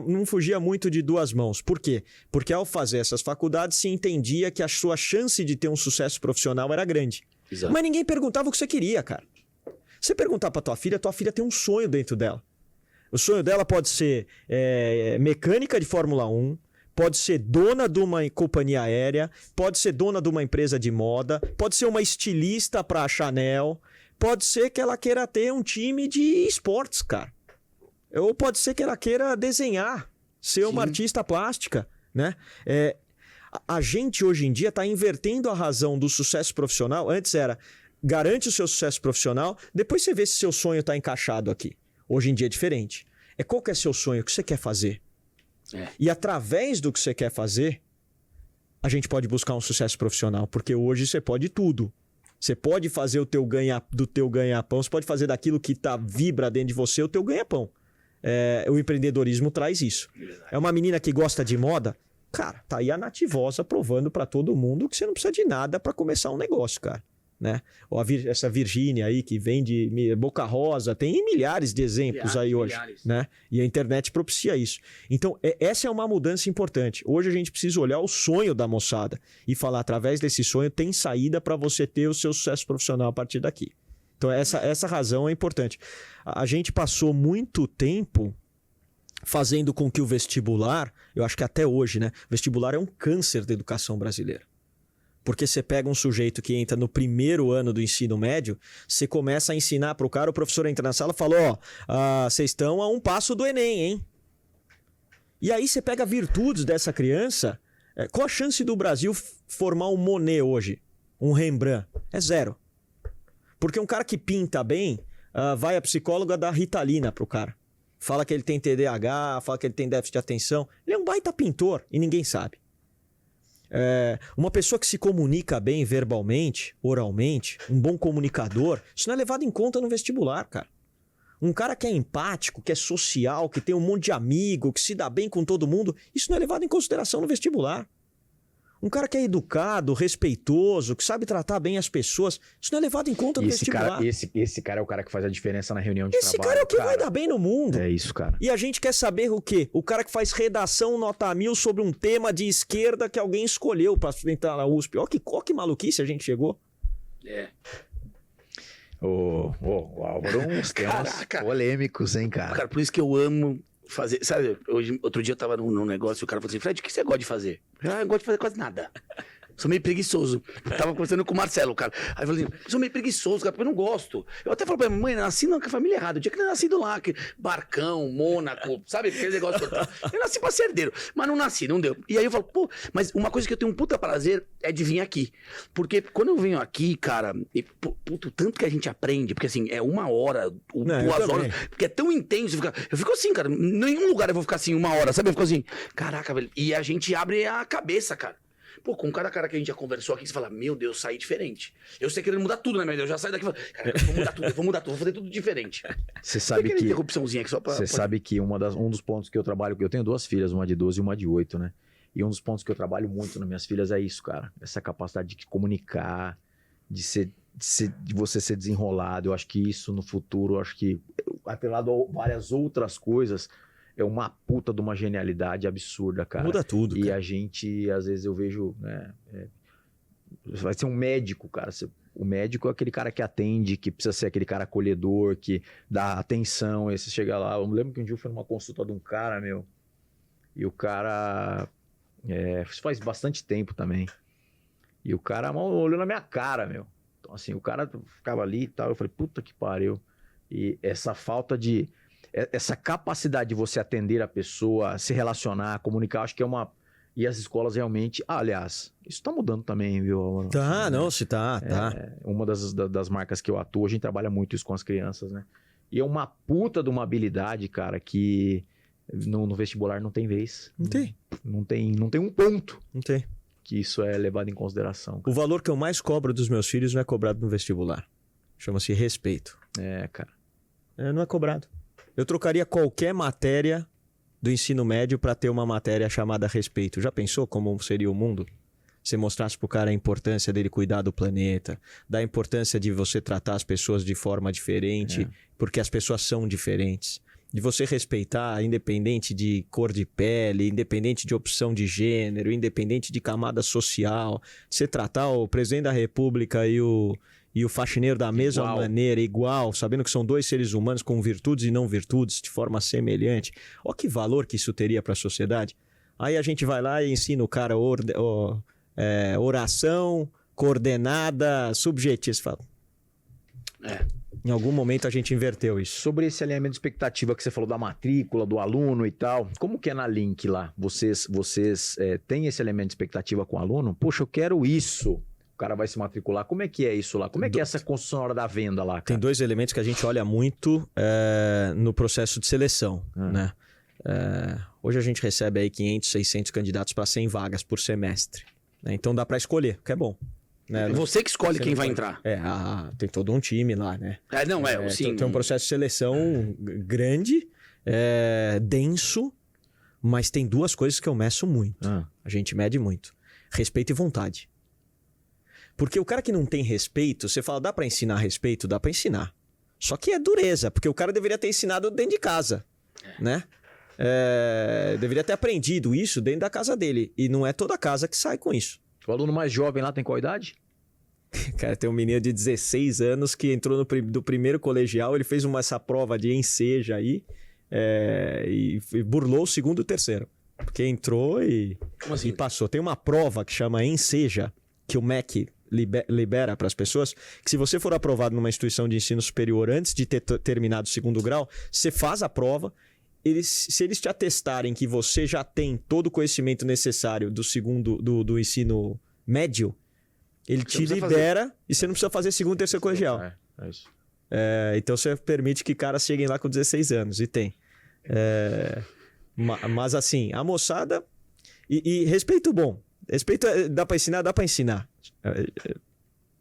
muito de duas mãos. Por quê? Porque ao fazer essas faculdades se entendia que a sua chance de ter um sucesso profissional era grande. Exato. Mas ninguém perguntava o que você queria, cara. Você perguntar pra tua filha tem um sonho dentro dela. O sonho dela pode ser mecânica de Fórmula 1, pode ser dona de uma companhia aérea, pode ser dona de uma empresa de moda, pode ser uma estilista pra Chanel, pode ser que ela queira ter um time de esportes, cara. Ou pode ser que ela queira desenhar, ser uma artista plástica, né? A gente hoje em dia está invertendo a razão do sucesso profissional. Antes era, garante o seu sucesso profissional, depois você vê se seu sonho está encaixado aqui. Hoje em dia é diferente. Qual que é seu sonho? O que você quer fazer? E através do que você quer fazer, a gente pode buscar um sucesso profissional, porque hoje você pode tudo. Você pode fazer do teu ganha-pão, você pode fazer daquilo que vibra dentro de você o teu ganha-pão. O empreendedorismo traz isso. É uma menina que gosta de moda, cara, tá aí a Nativosa provando para todo mundo que você não precisa de nada para começar um negócio, cara. Né? Ou essa Virgínia aí que vende Boca Rosa, tem milhares de exemplos aí hoje. Né? E a internet propicia isso. Então, essa é uma mudança importante. Hoje a gente precisa olhar o sonho da moçada e falar, através desse sonho, tem saída para você ter o seu sucesso profissional a partir daqui. Então, essa razão é importante. A gente passou muito tempo fazendo com que o vestibular, eu acho que até hoje, né? O vestibular é um câncer da educação brasileira. Porque você pega um sujeito que entra no primeiro ano do ensino médio, você começa a ensinar para o cara, o professor entra na sala e fala, vocês estão a um passo do Enem, hein? E aí você pega virtudes dessa criança, qual a chance do Brasil formar um Monet hoje? Um Rembrandt? É zero. Porque um cara que pinta bem, vai a psicóloga dar Ritalina pro cara. fala que ele tem TDAH, fala que ele tem déficit de atenção. Ele é um baita pintor e ninguém sabe. Uma pessoa que se comunica bem verbalmente, oralmente, um bom comunicador, isso não é levado em conta no vestibular, cara. Um cara que é empático, que é social, que tem um monte de amigo, que se dá bem com todo mundo, isso não é levado em consideração no vestibular. Um cara que é educado, respeitoso, que sabe tratar bem as pessoas, isso não é levado em conta no vestibular. Esse cara é o cara que faz a diferença na reunião de trabalho. Esse cara é o que vai dar bem no mundo. É isso, cara. E a gente quer saber o quê? O cara que faz redação nota 1000 sobre um tema de esquerda que alguém escolheu para entrar na USP. Ó que maluquice a gente chegou. O Álvaro, uns temas polêmicos, hein, cara? Cara, por isso que eu amo fazer. Sabe, outro dia eu tava num negócio e o cara falou assim: Fred, o que você gosta de fazer? Eu gosto de fazer quase nada. Sou meio preguiçoso. Eu tava conversando com o Marcelo, cara. Aí eu falei assim, sou meio preguiçoso, cara, porque eu não gosto. Eu até falo pra minha mãe, nasci na família errada. O dia que eu nasci lá, que Barcão, Mônaco, sabe? Aquele negócio. Eu nasci pra ser herdeiro, mas não nasci, não deu. E aí eu falo, pô, mas uma coisa que eu tenho um puta prazer é de vir aqui. Porque quando eu venho aqui, cara, puto, tanto que a gente aprende, porque assim, é 1 hora, 2 horas, porque é tão intenso. Eu fico assim, cara, em nenhum lugar eu vou ficar assim 1 hora, sabe? Eu fico assim, caraca, velho. E a gente abre a cabeça, cara. Pô, com cada cara que a gente já conversou aqui, você fala, meu Deus, saí diferente. Eu sei querendo mudar tudo, né, meu Deus? Eu já saio daqui e falo, cara, eu vou mudar tudo, vou fazer tudo diferente. Você sabe que... interrupçãozinha aqui só pra... Você sabe que um dos pontos que eu trabalho, eu tenho 2 filhas, uma de 12 e uma de 8, né? E um dos pontos que eu trabalho muito nas minhas filhas é isso, cara. Essa capacidade de comunicar, de você ser desenrolado. Eu acho que isso no futuro, eu acho que, atrelado a várias outras coisas, é uma puta de uma genialidade absurda, cara. Muda tudo, E cara. a gente, às vezes eu vejo, né? Vai ser um médico, cara. O médico é aquele cara que atende, que precisa ser aquele cara acolhedor, que dá atenção. Aí você chega lá. Eu me lembro que um dia eu fui numa consulta de um cara, meu. E o cara... isso faz bastante tempo também. E o cara mal olhou na minha cara, meu. Então, assim, o cara ficava ali e tal. Eu falei, puta que pariu. E essa falta de... Essa capacidade de você atender a pessoa, se relacionar, comunicar, acho que é uma... E as escolas realmente... aliás, isso tá mudando também, viu? Tá, não, se tá. Uma das marcas que eu atuo, a gente trabalha muito isso com as crianças, né? E é uma puta de uma habilidade, cara, que no vestibular não tem vez. Não tem. Não tem um ponto Não tem. que isso é levado em consideração. O valor que eu mais cobro dos meus filhos não é cobrado no vestibular. Chama-se respeito. Cara. Não é cobrado. Eu trocaria qualquer matéria do ensino médio para ter uma matéria chamada respeito. Já pensou como seria o mundo? Você mostrasse pro cara a importância dele cuidar do planeta, da importância de você tratar as pessoas de forma diferente, porque as pessoas são diferentes. De você respeitar, independente de cor de pele, independente de opção de gênero, independente de camada social. De você tratar o presidente da República e o faxineiro da mesma maneira, igual, sabendo que são 2 seres humanos com virtudes e não virtudes, de forma semelhante. Olha que valor que isso teria para a sociedade. Aí a gente vai lá e ensina o cara oração, coordenada, subjetiva. Você fala. Em algum momento a gente inverteu isso. Sobre esse alinhamento de expectativa que você falou da matrícula, do aluno e tal, como que é na Link lá? Vocês têm esse elemento de expectativa com o aluno? Poxa, eu quero isso. O cara vai se matricular. Como é que é isso lá? Como é que é essa construção na hora da venda lá, cara? Tem 2 elementos que a gente olha muito no processo de seleção, né? Hoje a gente recebe aí 500, 600 candidatos para 100 vagas por semestre. Né? Então dá para escolher, que é bom. Né? Você que escolhe quem vai entrar. Tem todo um time lá, né? Sim. Tem um processo de seleção grande, denso, mas tem 2 coisas que eu meço muito. A gente mede muito. Respeito e vontade. Porque o cara que não tem respeito, você fala, dá pra ensinar respeito? Dá pra ensinar. Só que é dureza, porque o cara deveria ter ensinado dentro de casa, né? Deveria ter aprendido isso dentro da casa dele. E não é toda casa que sai com isso. O aluno mais jovem lá tem qual idade? Cara, tem um menino de 16 anos que entrou do primeiro colegial, ele fez essa prova de enseja aí e burlou o 2º e o 3º. Porque entrou e passou. Tem uma prova que chama enseja, que o MEC libera para as pessoas, que se você for aprovado numa instituição de ensino superior antes de ter terminado o 2º grau, você faz a prova, se eles te atestarem que você já tem todo o conhecimento necessário do ensino médio, ele te libera e você não precisa fazer 2º e 3º colegial. É isso. Então você permite que caras cheguem lá com 16 anos, e tem. Mas assim, a moçada... E respeito bom. Respeito, dá pra ensinar? Dá pra ensinar.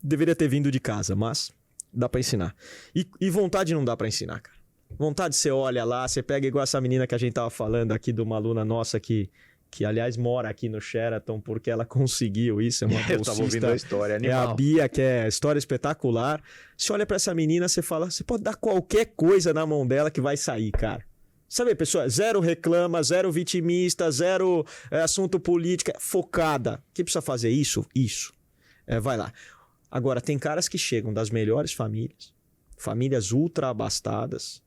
Deveria ter vindo de casa, mas dá pra ensinar. E vontade não dá pra ensinar, cara. Vontade você olha lá, você pega igual essa menina que a gente tava falando aqui, de uma aluna nossa que aliás mora aqui no Sheraton porque ela conseguiu isso, é uma bolsista. Eu tava ouvindo a história, animal. É a Bia, que é história espetacular. Você olha pra essa menina, você fala, você pode dar qualquer coisa na mão dela que vai sair, cara. Sabe, pessoa, zero reclama, zero vitimista, zero assunto política, focada. O que precisa fazer? Isso. Vai lá. Agora, tem caras que chegam das melhores famílias ultra abastadas,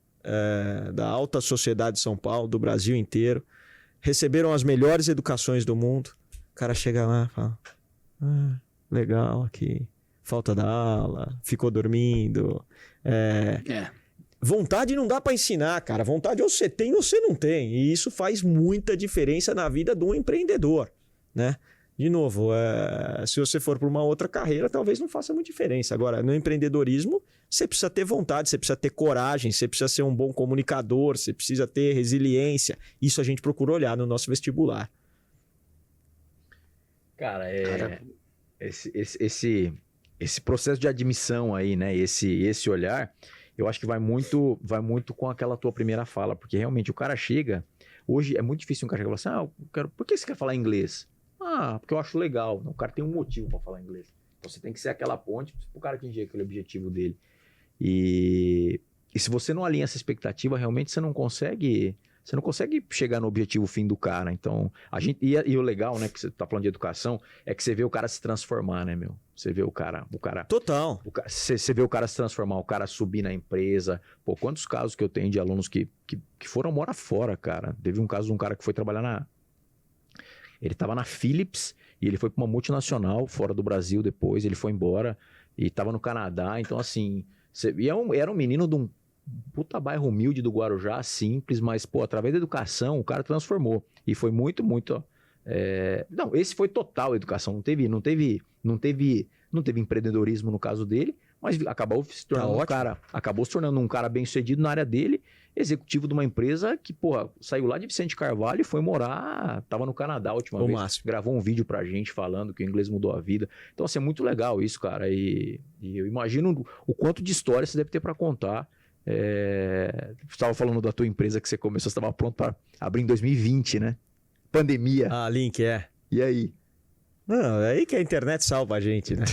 da alta sociedade de São Paulo, do Brasil inteiro, receberam as melhores educações do mundo. O cara chega lá e fala, legal aqui, falta da aula, ficou dormindo. Vontade não dá pra ensinar, cara. Vontade ou você tem ou você não tem. E isso faz muita diferença na vida de um empreendedor, né? De novo, se você for para uma outra carreira, talvez não faça muita diferença. Agora, no empreendedorismo, você precisa ter vontade, você precisa ter coragem, você precisa ser um bom comunicador, você precisa ter resiliência. Isso a gente procura olhar no nosso vestibular. Cara, esse processo de admissão aí, né? Esse olhar, eu acho que vai muito com aquela tua primeira fala, porque realmente o cara chega... Hoje é muito difícil um cara chegar e falar assim, por que você quer falar inglês? Porque eu acho legal. Não, o cara tem um motivo para falar inglês. Então você tem que ser aquela ponte pro cara atingir aquele objetivo dele. E se você não alinha essa expectativa, realmente você não consegue chegar no objetivo fim do cara. Então, e o legal, né, que você tá falando de educação, é que você vê o cara se transformar, né, meu? Você vê o cara... Total. Você vê o cara se transformar, o cara subir na empresa. Pô, quantos casos que eu tenho de alunos que foram morar fora, cara? Teve um caso de um cara que foi trabalhar Ele estava na Philips e ele foi para uma multinacional fora do Brasil depois, ele foi embora e estava no Canadá. Então, assim, era um menino de um puta bairro humilde do Guarujá, simples, mas, pô, através da educação, o cara transformou. E foi muito... Não, esse foi total educação. Não teve empreendedorismo no caso dele, mas acabou se tornando um cara bem sucedido na área dele, executivo de uma empresa que, porra, saiu lá de Vicente Carvalho e foi morar, tava no Canadá a última vez, máximo. Gravou um vídeo pra gente falando que o inglês mudou a vida. Então, assim, é muito legal isso, cara, e eu imagino o quanto de história você deve ter pra contar. Você estava falando da tua empresa que você começou, você estava pronto para abrir em 2020, né? Pandemia. Link, E aí? Não, é aí que a internet salva a gente, né?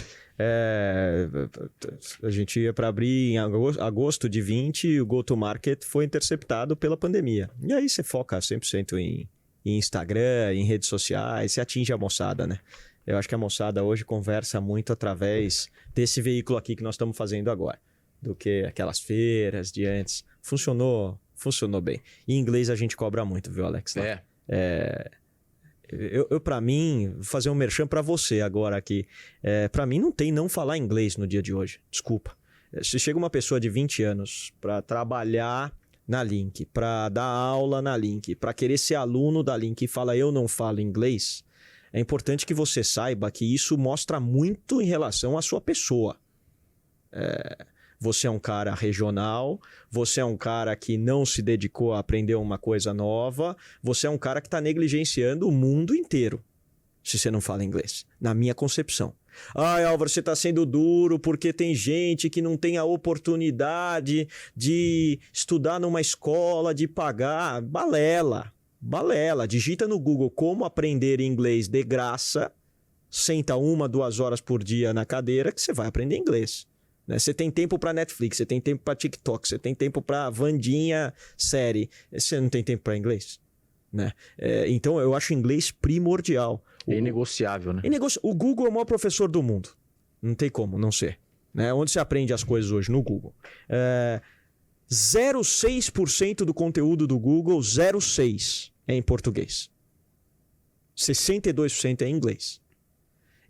A gente ia para abrir em agosto de 20 e o go-to-market foi interceptado pela pandemia. E aí você foca 100% em Instagram, em redes sociais, você atinge a moçada, né? Eu acho que a moçada hoje conversa muito através desse veículo aqui que nós estamos fazendo agora, do que aquelas feiras de antes. Funcionou bem. Em inglês a gente cobra muito, viu, Alex? Eu para mim, vou fazer um merchan para você agora aqui. Para mim não tem não falar inglês no dia de hoje. Desculpa. Se chega uma pessoa de 20 anos para trabalhar na Link, para dar aula na Link, para querer ser aluno da Link e fala eu não falo inglês, é importante que você saiba que isso mostra muito em relação à sua pessoa. Você é um cara regional, você é um cara que não se dedicou a aprender uma coisa nova, você é um cara que está negligenciando o mundo inteiro, se você não fala inglês, na minha concepção. Álvaro, você está sendo duro porque tem gente que não tem a oportunidade de estudar numa escola, de pagar. Balela. Digita no Google como aprender inglês de graça, senta 1-2 horas por dia na cadeira que você vai aprender inglês. Você tem tempo para Netflix, você tem tempo para TikTok, você tem tempo para Wandinha série. Você não tem tempo para inglês, né? Então eu acho inglês primordial. É inegociável, né? O Google é o maior professor do mundo. Não tem como não ser. Né? Onde você aprende as coisas hoje? No Google. 0,6% do conteúdo do Google, 0,6% é em português. 62% é em inglês.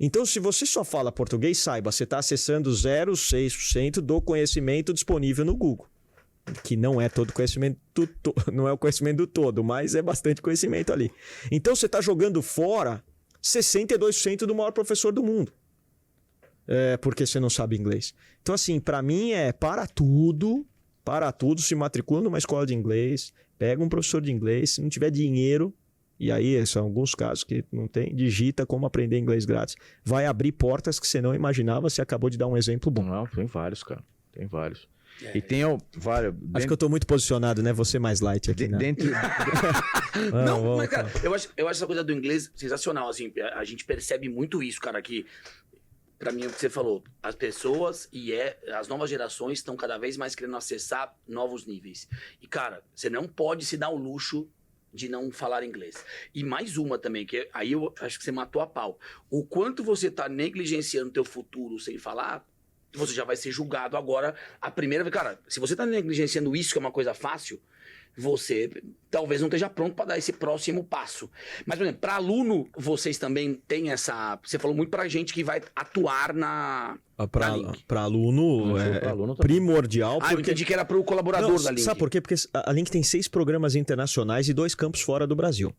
Então, se você só fala português, saiba, você está acessando 0,6% do conhecimento disponível no Google. Que não é todo conhecimento, não é o conhecimento todo, mas é bastante conhecimento ali. Então, você está jogando fora 62% do maior professor do mundo. Porque você não sabe inglês. Então, assim, para mim para tudo, se matricula numa escola de inglês, Pega um professor de inglês, se não tiver dinheiro, e aí são alguns casos que não tem, digita como aprender inglês grátis. Vai abrir portas que você não imaginava, você acabou de dar um exemplo bom. Não, tem vários, cara. Tem vários. E tem vários... Acho que eu tô muito posicionado, né? Você mais light aqui, né? Não, mas, cara, eu acho essa coisa do inglês sensacional, assim. A gente percebe muito isso, cara, que... Pra mim, é o que você falou, as pessoas as novas gerações estão cada vez mais querendo acessar novos níveis. E, cara, você não pode se dar o luxo de não falar inglês. E mais uma também, que aí eu acho que você matou a pau. O quanto você tá negligenciando teu futuro sem falar, você já vai ser julgado agora a primeira vez. Cara, se você tá negligenciando isso, que é uma coisa fácil, você talvez não esteja pronto para dar esse próximo passo. Mas, por exemplo, para aluno, vocês também têm essa... Você falou muito para gente que vai atuar na Link. Para aluno é primordial. Eu entendi que era para o colaborador da Link. Sabe por quê? Porque a Link tem 6 programas internacionais e 2 campos fora do Brasil.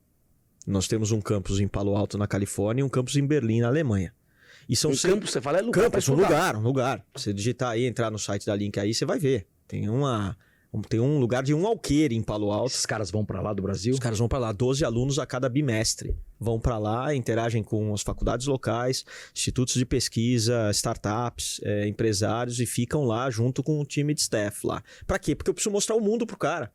Nós temos um campus em Palo Alto, na Califórnia, e um campus em Berlim, na Alemanha. E são campus, você fala, é lugar para estudar. Um lugar. Você digitar aí, entrar no site da Link aí, você vai ver. Tem um lugar de um alqueire em Palo Alto. Esses caras vão para lá do Brasil? Os caras vão para lá. 12 alunos a cada bimestre. Vão para lá, interagem com as faculdades locais, institutos de pesquisa, startups, empresários e ficam lá junto com o time de staff lá. Para quê? Porque eu preciso mostrar o mundo pro cara.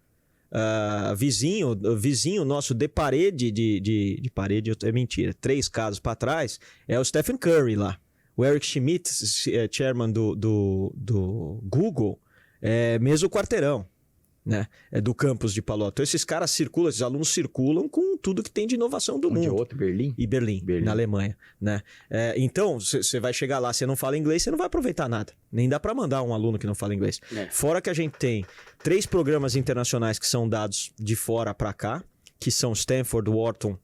Vizinho nosso de parede, de parede é mentira. 3 casas para trás é o Stephen Curry lá. O Eric Schmidt, chairman do Google, é mesmo quarteirão, né? É do campus de Palo Alto. Então esses caras circulam, esses alunos circulam com tudo que tem de inovação do mundo. Onde é outro? Berlim? E Berlim, na Alemanha, né? Então, você vai chegar lá, você não fala inglês, você não vai aproveitar nada. Nem dá para mandar um aluno que não fala inglês. Fora que a gente tem 3 programas internacionais que são dados de fora para cá, que são Stanford, Wharton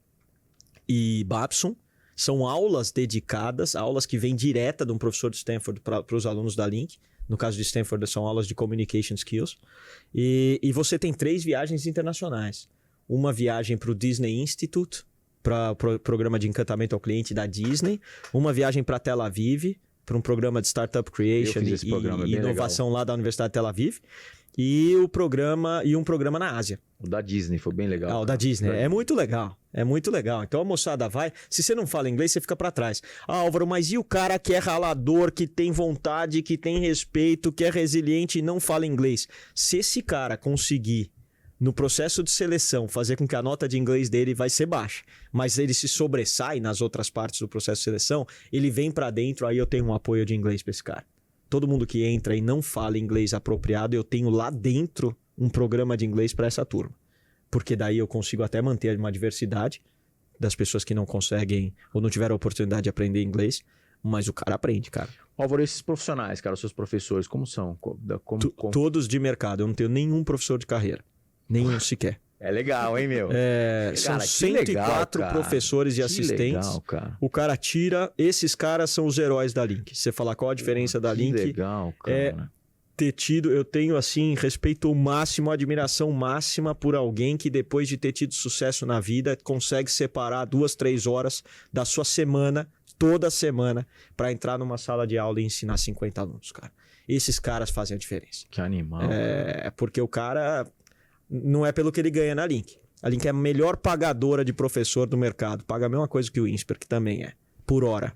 e Babson. São aulas dedicadas, aulas que vêm direta de um professor de Stanford para os alunos da Link. No caso de Stanford, são aulas de Communication Skills. E você tem 3 viagens internacionais. Uma viagem para o Disney Institute, para o programa de encantamento ao cliente da Disney. Uma viagem para Tel Aviv, para um programa de Startup Creation e inovação lá da Universidade de Tel Aviv. E um programa na Ásia. O da Disney foi bem legal. O da Disney. É muito legal. É muito legal. Então a moçada vai... Se você não fala inglês, você fica para trás. Álvaro, mas e o cara que é ralador, que tem vontade, que tem respeito, que é resiliente e não fala inglês? Se esse cara conseguir, no processo de seleção, fazer com que a nota de inglês dele vai ser baixa, mas ele se sobressai nas outras partes do processo de seleção, ele vem para dentro, aí eu tenho um apoio de inglês para esse cara. Todo mundo que entra e não fala inglês apropriado, eu tenho lá dentro um programa de inglês para essa turma. Porque daí eu consigo até manter uma diversidade das pessoas que não conseguem ou não tiveram a oportunidade de aprender inglês, mas o cara aprende, cara. Álvaro, esses profissionais, cara, os seus professores, como são? Todos de mercado. Eu não tenho nenhum professor de carreira. Nenhum sequer. É legal, hein, meu? São 104 professores e assistentes. Legal, cara. O cara tira... Esses caras são os heróis da Link. Você falar qual a diferença da Link... legal, cara. Eu tenho, assim, respeito máximo, admiração máxima por alguém que depois de ter tido sucesso na vida, consegue separar 2, 3 horas da sua semana, toda semana, para entrar numa sala de aula e ensinar 50 alunos, cara. Esses caras fazem a diferença. Que animal. Porque o cara... Não é pelo que ele ganha na Link. A Link é a melhor pagadora de professor do mercado. Paga a mesma coisa que o INSPER, que também é. Por hora.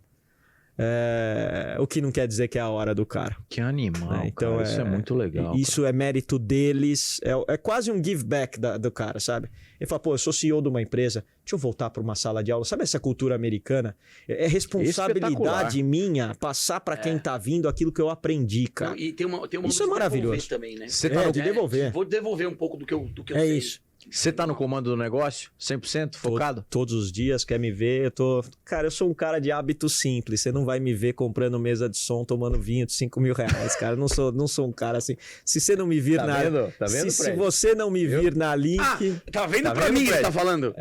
O que não quer dizer que é a hora do cara. Que animal, então, cara. Isso é muito legal. Isso é mérito deles. É quase um give back do cara, sabe? Ele fala, eu sou CEO de uma empresa, deixa eu voltar para uma sala de aula. Sabe essa cultura americana? É responsabilidade minha passar para quem tá vindo aquilo que eu aprendi, cara. E tem uma isso é maravilhoso também, né? Você tá de devolver. Vou devolver um pouco do que eu é sei. Isso. Você tá no comando do negócio? 100% focado? Todos os dias, quer me ver? Cara, eu sou um cara de hábito simples. Você não vai me ver comprando mesa de som, tomando vinho de R$5.000, cara. Eu não sou um cara assim. Se você não me vir Tá vendo, se você não me vir na Link... tá vendo pra mim que você tá falando?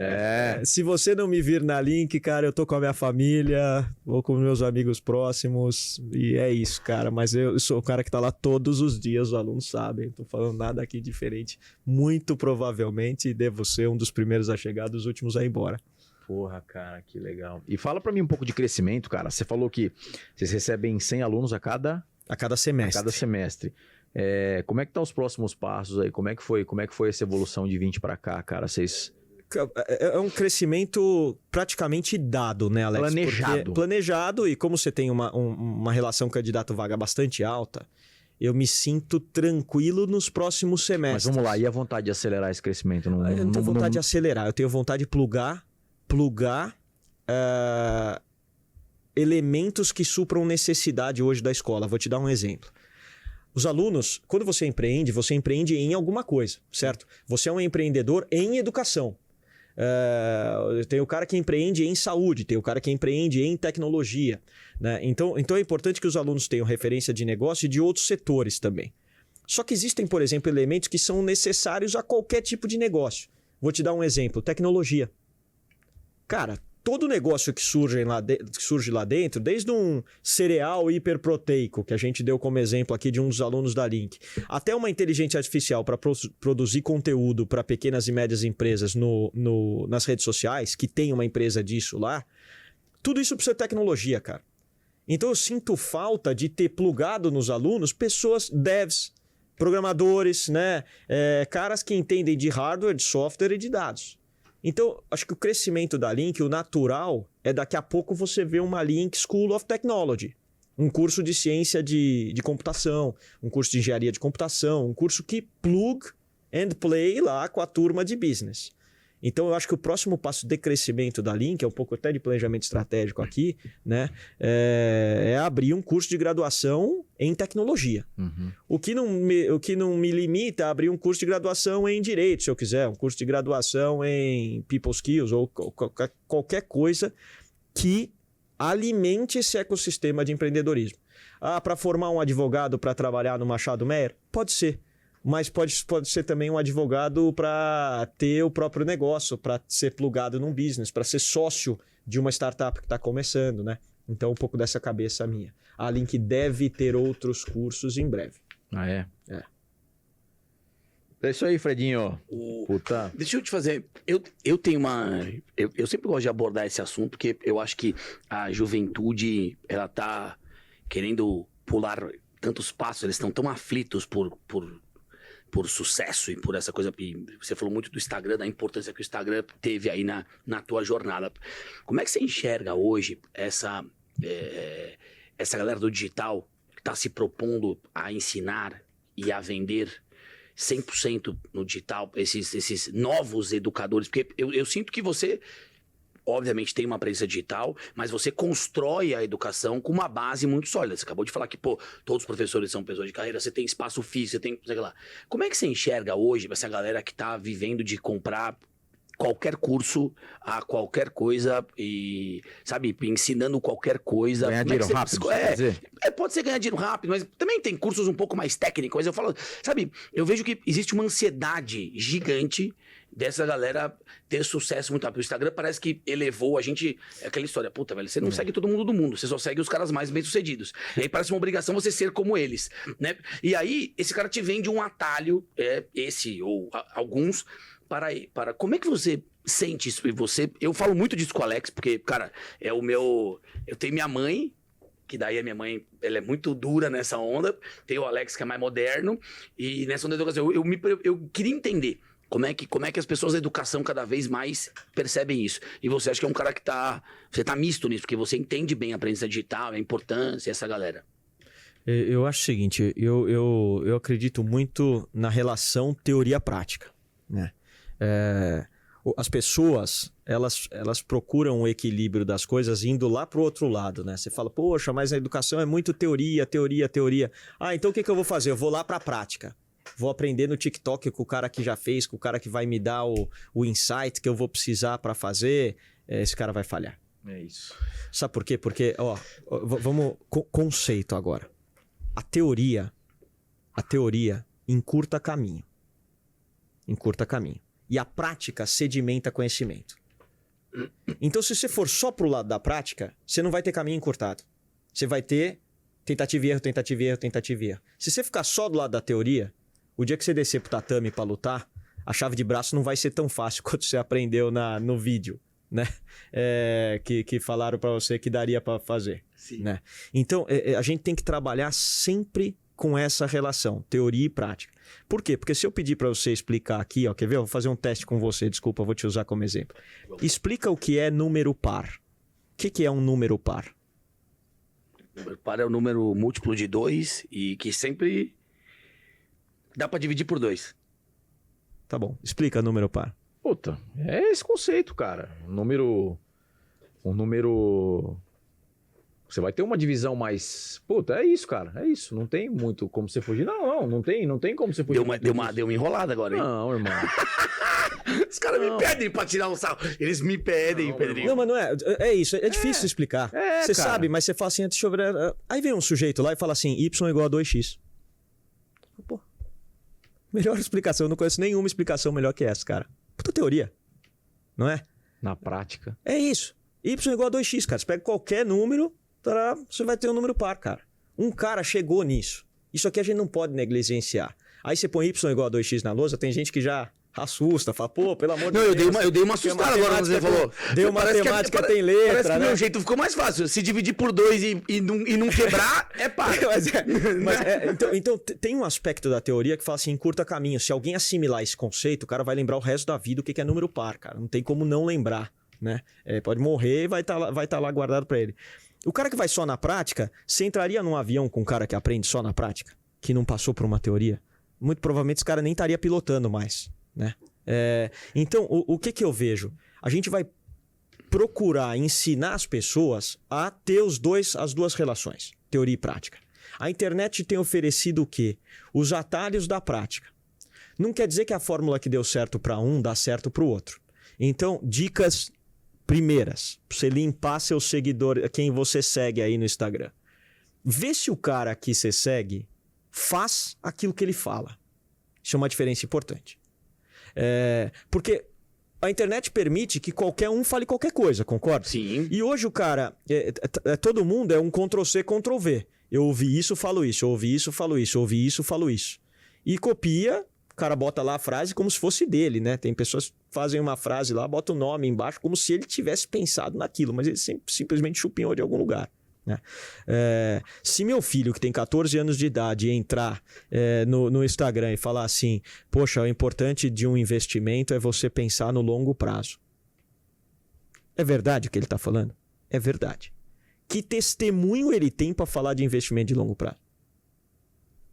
Se você não me vir na Link, cara, eu tô com a minha família, vou com meus amigos próximos e é isso, cara. Mas eu sou o cara que tá lá todos os dias, os alunos sabem. Não tô falando nada aqui diferente. Muito provavelmente devo ser um dos primeiros a chegar, dos últimos a ir embora. Porra, cara, que legal. E fala pra mim um pouco de crescimento, cara. Você falou que vocês recebem 100 alunos a cada semestre. A cada semestre. Como é que tá os próximos passos aí? Como é que foi essa evolução de 20 para cá, cara? Vocês... É um crescimento praticamente dado, né, Alex? Planejado. Planejado, e como você tem uma relação candidato-vaga bastante alta, eu me sinto tranquilo nos próximos semestres. Mas vamos lá, e a vontade de acelerar esse crescimento? Eu não tenho vontade de acelerar, eu tenho vontade de plugar elementos que supram necessidade hoje da escola. Vou te dar um exemplo. Os alunos, quando você empreende em alguma coisa, certo? Você é um empreendedor em educação. Tem o cara que empreende em saúde, tem o cara que empreende em tecnologia, né? Então é importante que os alunos tenham referência de negócio e de outros setores também. Só que existem, por exemplo, elementos que são necessários a qualquer tipo de negócio. Vou te dar um exemplo: tecnologia. Cara, todo negócio que surge lá dentro, desde um cereal hiperproteico, que a gente deu como exemplo aqui de um dos alunos da Link, até uma inteligência artificial para produzir conteúdo para pequenas e médias empresas nas redes sociais, que tem uma empresa disso lá, tudo isso precisa de tecnologia, cara. Então eu sinto falta de ter plugado nos alunos pessoas, devs, programadores, né? Caras que entendem de hardware, de software e de dados. Então, acho que o crescimento da Link, o natural, é daqui a pouco você ver uma Link School of Technology. Um curso de ciência de computação, um curso de engenharia de computação, um curso que plug and play lá com a turma de business. Então, eu acho que o próximo passo de crescimento da Link, é um pouco até de planejamento estratégico aqui, né? É abrir um curso de graduação em tecnologia. Uhum. O que não me limita a abrir um curso de graduação em direito, se eu quiser, um curso de graduação em people skills ou qualquer coisa que alimente esse ecossistema de empreendedorismo. Para formar um advogado para trabalhar no Machado Meyer? Pode ser. Mas pode ser também um advogado para ter o próprio negócio, para ser plugado num business, para ser sócio de uma startup que está começando, né? Então, um pouco dessa cabeça minha. A Link deve ter outros cursos em breve. Ah, é? É isso aí, Fredinho. Puta. Deixa eu te fazer... Eu tenho uma... Eu sempre gosto de abordar esse assunto, porque eu acho que a juventude, ela tá querendo pular tantos passos, eles estão tão aflitos por sucesso e por essa coisa. Você falou muito do Instagram, da importância que o Instagram teve aí na tua jornada. Como é que você enxerga hoje essa galera do digital que está se propondo a ensinar e a vender 100% no digital, esses novos educadores? Porque eu sinto que você... obviamente tem uma presença digital, mas você constrói a educação com uma base muito sólida. Você acabou de falar que, todos os professores são pessoas de carreira, você tem espaço físico, você tem... sei lá. Como é que você enxerga hoje essa galera que está vivendo de comprar qualquer curso a qualquer coisa e, sabe, ensinando qualquer coisa? Ganhar dinheiro rápido, pode ser ganhar dinheiro rápido, mas também tem cursos um pouco mais técnicos. Mas eu falo, sabe, eu vejo que existe uma ansiedade gigante dessa galera ter sucesso muito rápido. O Instagram parece que elevou a gente... É aquela história, puta, velho, você não segue todo mundo do mundo, você só segue os caras mais bem-sucedidos. E aí parece uma obrigação você ser como eles, né? E aí, esse cara te vende um atalho, esse ou alguns, para... Como é que você sente isso? E você... Eu falo muito disso com o Alex, porque, cara, é o meu... Eu tenho minha mãe, que daí a minha mãe, ela é muito dura nessa onda. Tem o Alex, que é mais moderno. E nessa onda da educação, eu queria entender como é que as pessoas da educação cada vez mais percebem isso. E você acha que é um cara que você tá misto nisso, porque você entende bem a presença digital, a importância, essa galera. Eu acho o seguinte, eu acredito muito na relação teoria-prática, né? As pessoas, elas procuram o equilíbrio das coisas indo lá pro outro lado, né? Você fala, poxa, mas a educação é muito teoria. Então o que eu vou fazer? Eu vou lá pra prática. Vou aprender no TikTok com o cara que já fez, com o cara que vai me dar o insight que eu vou precisar para fazer. Esse cara vai falhar. É isso. Sabe por quê? Porque, vamos... Conceito agora. A teoria encurta caminho. E a prática sedimenta conhecimento. Então, se você for só pro lado da prática, você não vai ter caminho encurtado. Você vai ter tentativa e erro. Se você ficar só do lado da teoria, o dia que você descer pro tatame para lutar, a chave de braço não vai ser tão fácil quanto você aprendeu no vídeo, né? Que falaram para você que daria para fazer. Sim. Né? Então, a gente tem que trabalhar sempre com essa relação, teoria e prática. Por quê? Porque se eu pedir para você explicar aqui, ó, quer ver? Eu vou fazer um teste com você, desculpa, vou te usar como exemplo. Explica o que é número par. O que é um número par? Número par é o número múltiplo de 2 e que sempre dá pra dividir por 2. Tá bom, explica número par. Puta, é esse conceito, cara. Um número... Você vai ter uma divisão mais... Puta, é isso, cara. É isso. Não tem muito como você fugir. Não tem como você fugir. Deu uma enrolada agora, hein? Não, irmão. Os caras me pedem pra tirar um sarro. Eles me pedem, Pedrinho. Não, mas não é. É isso, é difícil explicar. Você cara. sabe, mas você fala assim, deixa eu ver. Aí vem um sujeito lá e fala assim, y igual a 2x. Pô, melhor explicação. Eu não conheço nenhuma explicação melhor que essa, cara. Puta teoria. Não é? Na prática. É isso. Y igual a 2x, cara. Você pega qualquer número, você vai ter um número par, cara. Um cara chegou nisso. Isso aqui a gente não pode negligenciar. Aí você põe y igual a 2x na lousa, tem gente que já assusta, fala, pô, pelo amor de Não, Deus. eu dei uma assustada agora quando você falou. Deu matemática, tem letra, Parece que o né? meu jeito ficou mais fácil. Se dividir por 2 e não quebrar, é par. Então, tem um aspecto da teoria que fala assim, encurta caminho. Se alguém assimilar esse conceito, o cara vai lembrar o resto da vida o que é número par, cara. Não tem como não lembrar, né? Pode morrer e vai estar lá guardado para ele. O cara que vai só na prática, você entraria num avião com um cara que aprende só na prática? Que não passou por uma teoria? Muito provavelmente esse cara nem estaria pilotando mais, né? Então, o que eu vejo? A gente vai procurar ensinar as pessoas a ter as duas relações, teoria e prática. A internet tem oferecido o quê? Os atalhos da prática. Não quer dizer que a fórmula que deu certo para um dá certo para o outro. Então, dicas primeiras, para você limpar seu seguidor, quem você segue aí no Instagram. Vê se o cara que você segue faz aquilo que ele fala. Isso é uma diferença importante. Porque a internet permite que qualquer um fale qualquer coisa, concorda? Sim. E hoje o cara, todo mundo é um Ctrl-C, Ctrl-V. Eu ouvi isso, falo isso. Eu ouvi isso, falo isso. Eu ouvi isso, falo isso. E copia, o cara bota lá a frase como se fosse dele, né? Tem pessoas que fazem uma frase lá, bota o nome embaixo como se ele tivesse pensado naquilo, mas ele simplesmente chupinhou de algum lugar. Né? Se meu filho, que tem 14 anos de idade, entrar no Instagram e falar assim, poxa, o importante de um investimento é você pensar no longo prazo. É verdade o que ele está falando? É verdade. Que testemunho ele tem para falar de investimento de longo prazo?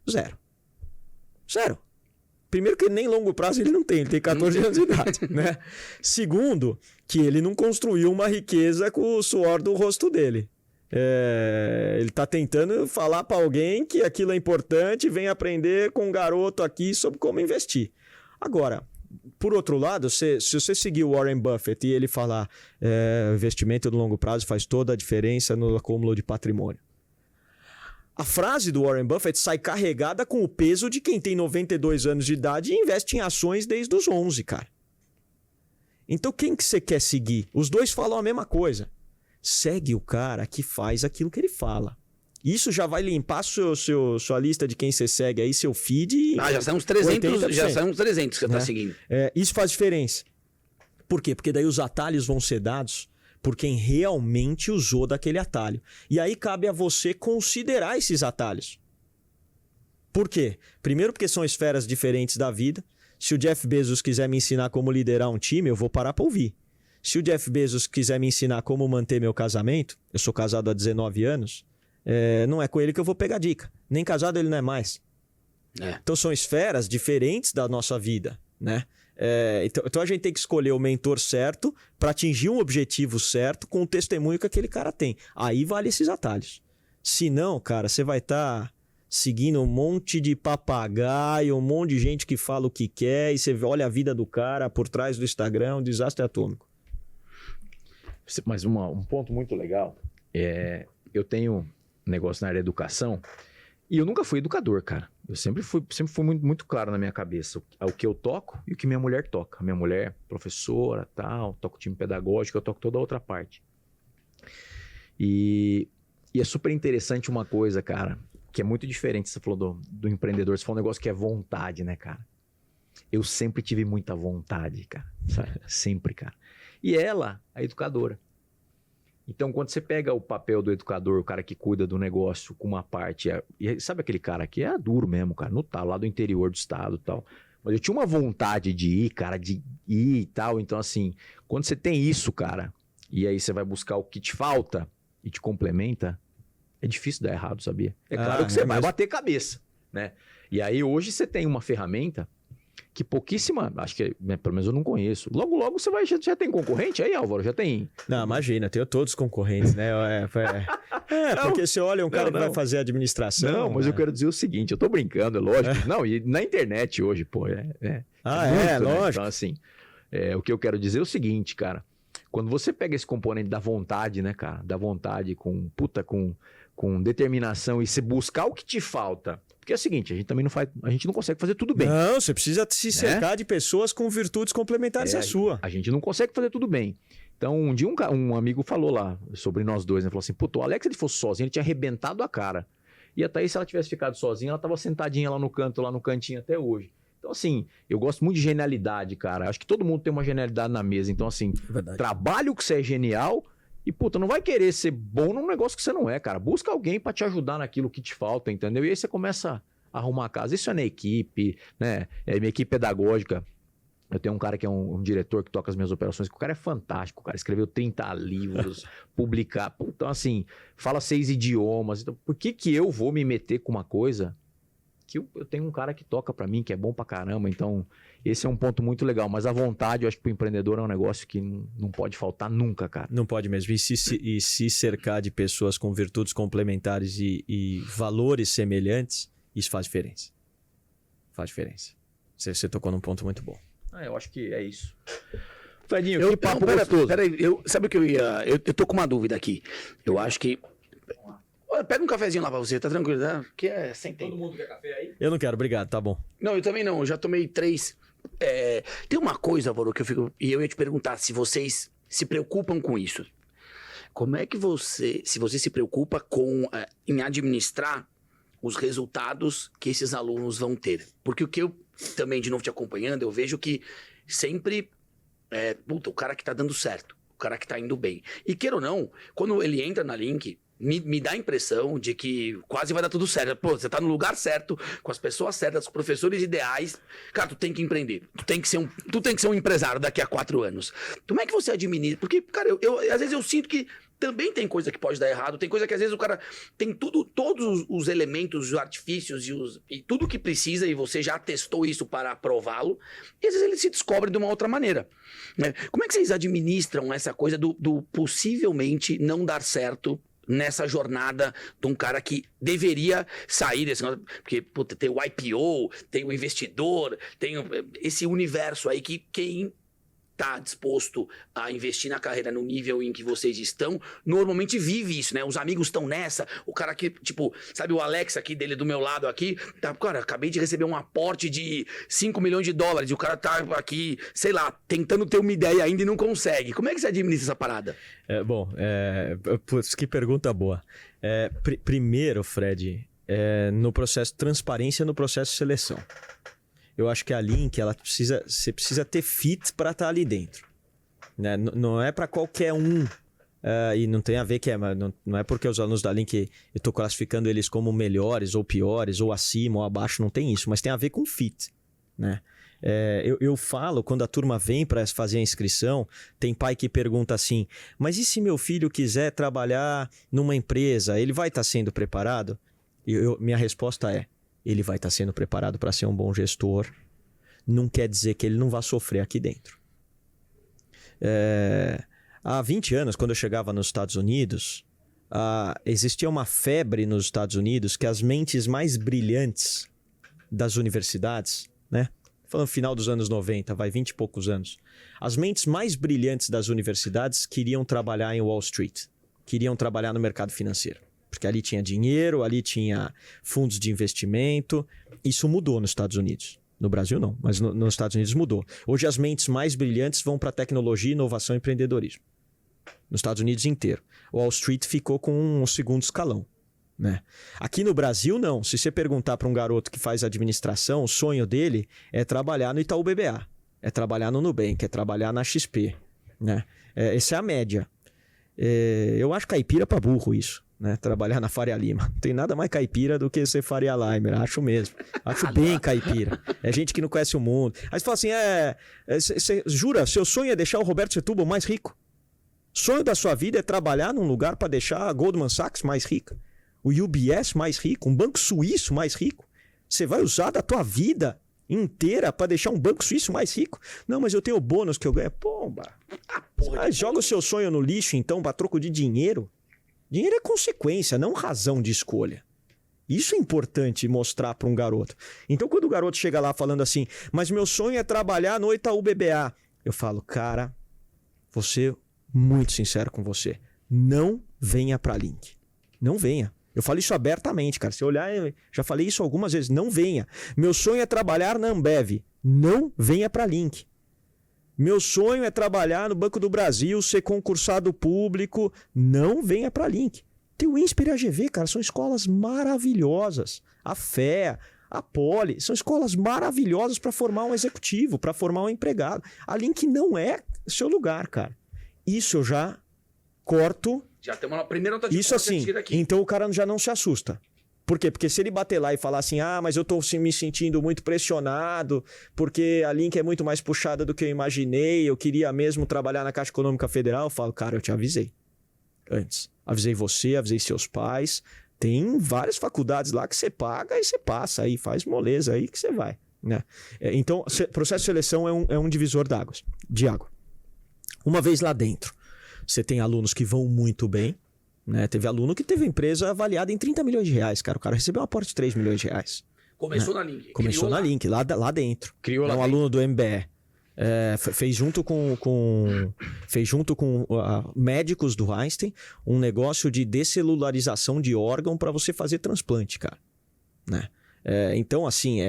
Zero. Primeiro que nem longo prazo ele não tem, ele tem 14 anos de idade. Né? Segundo, que ele não construiu uma riqueza com o suor do rosto dele. Ele está tentando falar para alguém que aquilo é importante, vem aprender com um garoto aqui sobre como investir. Agora, por outro lado, se você seguir o Warren Buffett e ele falar investimento no longo prazo faz toda a diferença no acúmulo de patrimônio. A frase do Warren Buffett sai carregada com o peso de quem tem 92 anos de idade e investe em ações desde os 11, cara. Então quem que você quer seguir? Os dois falam a mesma coisa. Segue o cara que faz aquilo que ele fala. Isso já vai limpar sua lista de quem você segue aí, seu feed. Já são uns 300, já são uns 300 que você tá seguindo. Isso faz diferença. Por quê? Porque daí os atalhos vão ser dados por quem realmente usou daquele atalho. E aí cabe a você considerar esses atalhos. Por quê? Primeiro porque são esferas diferentes da vida. Se o Jeff Bezos quiser me ensinar como liderar um time, eu vou parar para ouvir. Se o Jeff Bezos quiser me ensinar como manter meu casamento, eu sou casado há 19 anos, não é com ele que eu vou pegar dica. Nem casado ele não é mais. Então são esferas diferentes da nossa vida, né? Então a gente tem que escolher o mentor certo para atingir um objetivo certo com o testemunho que aquele cara tem. Aí vale esses atalhos. Se não, cara, você vai estar seguindo um monte de papagaio, um monte de gente que fala o que quer e você olha a vida do cara por trás do Instagram, um desastre atômico. Mas um ponto muito legal eu tenho um negócio na área da educação e eu nunca fui educador, cara. Eu sempre fui muito, muito claro na minha cabeça o que eu toco e o que minha mulher toca. Minha mulher, professora, tal, toca o time pedagógico, eu toco toda a outra parte. E é super interessante uma coisa, cara, que é muito diferente. Você falou do empreendedor, você falou um negócio que é vontade, né, cara? Eu sempre tive muita vontade, cara. Sabe? Sempre, cara. E ela, a educadora. Então, quando você pega o papel do educador, o cara que cuida do negócio com uma parte... E sabe aquele cara que é duro mesmo, cara? No tá lá do interior do estado e tal. Mas eu tinha uma vontade de ir, cara, de ir e tal. Então, assim, quando você tem isso, cara, e aí você vai buscar o que te falta e te complementa, é difícil dar errado, sabia? É claro que você vai bater cabeça, né? E aí, hoje, você tem uma ferramenta que pouquíssima, acho que, né, pelo menos eu não conheço. Logo, logo você vai, já tem concorrente aí, Álvaro? Já tem? Não, imagina, tenho todos os concorrentes, né? Porque você olha um cara que vai fazer administração... Não, mas eu quero dizer o seguinte, eu tô brincando, é lógico. Não, e na internet hoje, pô, muito, lógico. Né? Então, assim, o que eu quero dizer é o seguinte, cara. Quando você pega esse componente da vontade, né, cara? Da vontade com determinação e você buscar o que te falta... Porque é o seguinte, a gente também a gente não consegue fazer tudo bem. Não, você precisa se cercar de pessoas com virtudes complementares à sua. A gente não consegue fazer tudo bem. Então, um dia um amigo falou lá sobre nós dois, né? Falou assim, puto, o Alex, se ele fosse sozinho, ele tinha arrebentado a cara. E a Thaís, se ela tivesse ficado sozinha, ela tava sentadinha lá no cantinho até hoje. Então, assim, eu gosto muito de genialidade, cara. Acho que todo mundo tem uma genialidade na mesa. Então, assim, trabalhe o que você é genial... E, puta, não vai querer ser bom num negócio que você não é, cara. Busca alguém pra te ajudar naquilo que te falta, entendeu? E aí você começa a arrumar a casa. Isso é na equipe, né? Minha equipe pedagógica. Eu tenho um cara que é um diretor que toca as minhas operações, que o cara é fantástico, o cara escreveu 30 livros, publicar. Então, assim, fala 6 idiomas. Então, por que eu vou me meter com uma coisa que eu tenho um cara que toca pra mim, que é bom pra caramba? Então, esse é um ponto muito legal. Mas a vontade, eu acho que pro empreendedor é um negócio que não pode faltar nunca, cara. Não pode mesmo. E se cercar de pessoas com virtudes complementares e valores semelhantes, isso faz diferença. Faz diferença. Você tocou num ponto muito bom. Eu acho que é isso. Fredinho, que papo gostoso. Peraí, sabe o que eu ia... Eu tô com uma dúvida aqui. Eu acho que... Pega um cafezinho lá pra você, tá tranquilo, né? Que é sem tempo. Todo mundo quer café aí? Eu não quero, obrigado, tá bom. Não, eu também não, eu já tomei 3. Tem uma coisa, Álvaro, que e eu ia te perguntar se vocês se preocupam com isso. Como é que se você se preocupa em administrar os resultados que esses alunos vão ter? Porque o que eu também, de novo, te acompanhando, eu vejo que sempre, o cara que tá dando certo, o cara que tá indo bem. E queira ou não, quando ele entra na Link... Me dá a impressão de que quase vai dar tudo certo. Pô, você tá no lugar certo, com as pessoas certas, com os professores ideais. Cara, tu tem que empreender. Tu tem que ser um empresário daqui a 4 anos. Como é que você administra? Porque, cara, às vezes eu sinto que também tem coisa que pode dar errado. Tem coisa que às vezes o cara tem todos os elementos, os artifícios e tudo que precisa, e você já testou isso para aprová-lo. E às vezes ele se descobre de uma outra maneira, né? Como é que vocês administram essa coisa do possivelmente não dar certo nessa jornada de um cara que deveria sair desse... Porque, puta, tem o IPO, tem o investidor, tem esse universo aí que quem tá disposto a investir na carreira no nível em que vocês estão, normalmente vive isso, né? Os amigos estão nessa, o cara que, tipo, sabe o Alex aqui, dele do meu lado aqui, tá, cara, acabei de receber um aporte de $5 milhões, e o cara tá aqui, sei lá, tentando ter uma ideia ainda e não consegue. Como é que você administra essa parada? Putz, que pergunta boa. Primeiro, Fred, no processo transparência, no processo de seleção. Eu acho que a Link, você precisa ter fit para estar ali dentro, né? Não é para qualquer um, e não tem a ver não é porque os alunos da Link, eu estou classificando eles como melhores ou piores, ou acima ou abaixo, não tem isso, mas tem a ver com fit, né? Eu falo, quando a turma vem para fazer a inscrição, tem pai que pergunta assim, mas e se meu filho quiser trabalhar numa empresa, ele vai estar sendo preparado? Minha resposta ele vai estar sendo preparado para ser um bom gestor. Não quer dizer que ele não vai sofrer aqui dentro. Há 20 anos, quando eu chegava nos Estados Unidos, existia uma febre nos Estados Unidos que as mentes mais brilhantes das universidades, né? Falando final dos anos 90, 20 e poucos anos. As mentes mais brilhantes das universidades queriam trabalhar em Wall Street. Queriam trabalhar no mercado financeiro. Porque ali tinha dinheiro, ali tinha fundos de investimento. Isso mudou nos Estados Unidos. No Brasil não, mas nos Estados Unidos mudou. Hoje as mentes mais brilhantes vão para tecnologia, inovação e empreendedorismo. Nos Estados Unidos inteiro. O Wall Street ficou com um segundo escalão, né? Aqui no Brasil não. Se você perguntar para um garoto que faz administração, o sonho dele é trabalhar no Itaú BBA. É trabalhar no Nubank, é trabalhar na XP, né? Essa é a média. Eu acho caipira pra burro isso, né? Trabalhar na Faria Lima. Não tem nada mais caipira do que ser Faria Limer, acho mesmo. Acho bem caipira. É gente que não conhece o mundo. Aí você fala assim, você jura, seu sonho é deixar o Roberto Setúbal mais rico? Sonho da sua vida é trabalhar num lugar para deixar a Goldman Sachs mais rica? O UBS mais rico? Um banco suíço mais rico? Você vai usar da tua vida inteira para deixar um banco suíço mais rico? Não, mas eu tenho o bônus que eu ganho. Pomba. Joga o seu sonho no lixo, então, para troco de dinheiro. Dinheiro é consequência, não razão de escolha. Isso é importante mostrar para um garoto. Então, quando o garoto chega lá falando assim, mas meu sonho é trabalhar no Itaú BBA, eu falo, cara, vou ser muito sincero com você. Não venha para Link. Não venha. Eu falo isso abertamente, cara. Se olhar, eu já falei isso algumas vezes. Não venha. Meu sonho é trabalhar na Ambev. Não venha para Link. Meu sonho é trabalhar no Banco do Brasil, ser concursado público. Não venha para Link. Tem o INSPER e a AGV, cara. São escolas maravilhosas. A FEA, a Poli. São escolas maravilhosas para formar um executivo, para formar um empregado. A Link não é seu lugar, cara. Isso eu já corto. Já tem uma primeira nota de isso assim, aqui. Então o cara já não se assusta. Por quê? Porque se ele bater lá e falar assim, mas eu tô me sentindo muito pressionado, porque a Link é muito mais puxada do que eu imaginei, eu queria mesmo trabalhar na Caixa Econômica Federal, eu falo, cara, eu te avisei antes. Avisei você, avisei seus pais. Tem várias faculdades lá que você paga e você passa aí, faz moleza aí que você vai, né? Então, processo de seleção é um divisor de água. Uma vez lá dentro, você tem alunos que vão muito bem, né? Teve aluno que teve empresa avaliada em 30 milhões de reais, cara. O cara recebeu um aporte de 3 milhões de reais. Começou né? na Link. Começou na Link, lá dentro. Criou lá um dentro. aluno do MBE. Fez junto com médicos do Einstein um negócio de descelularização de órgão para você fazer transplante, cara. Né? Então, assim,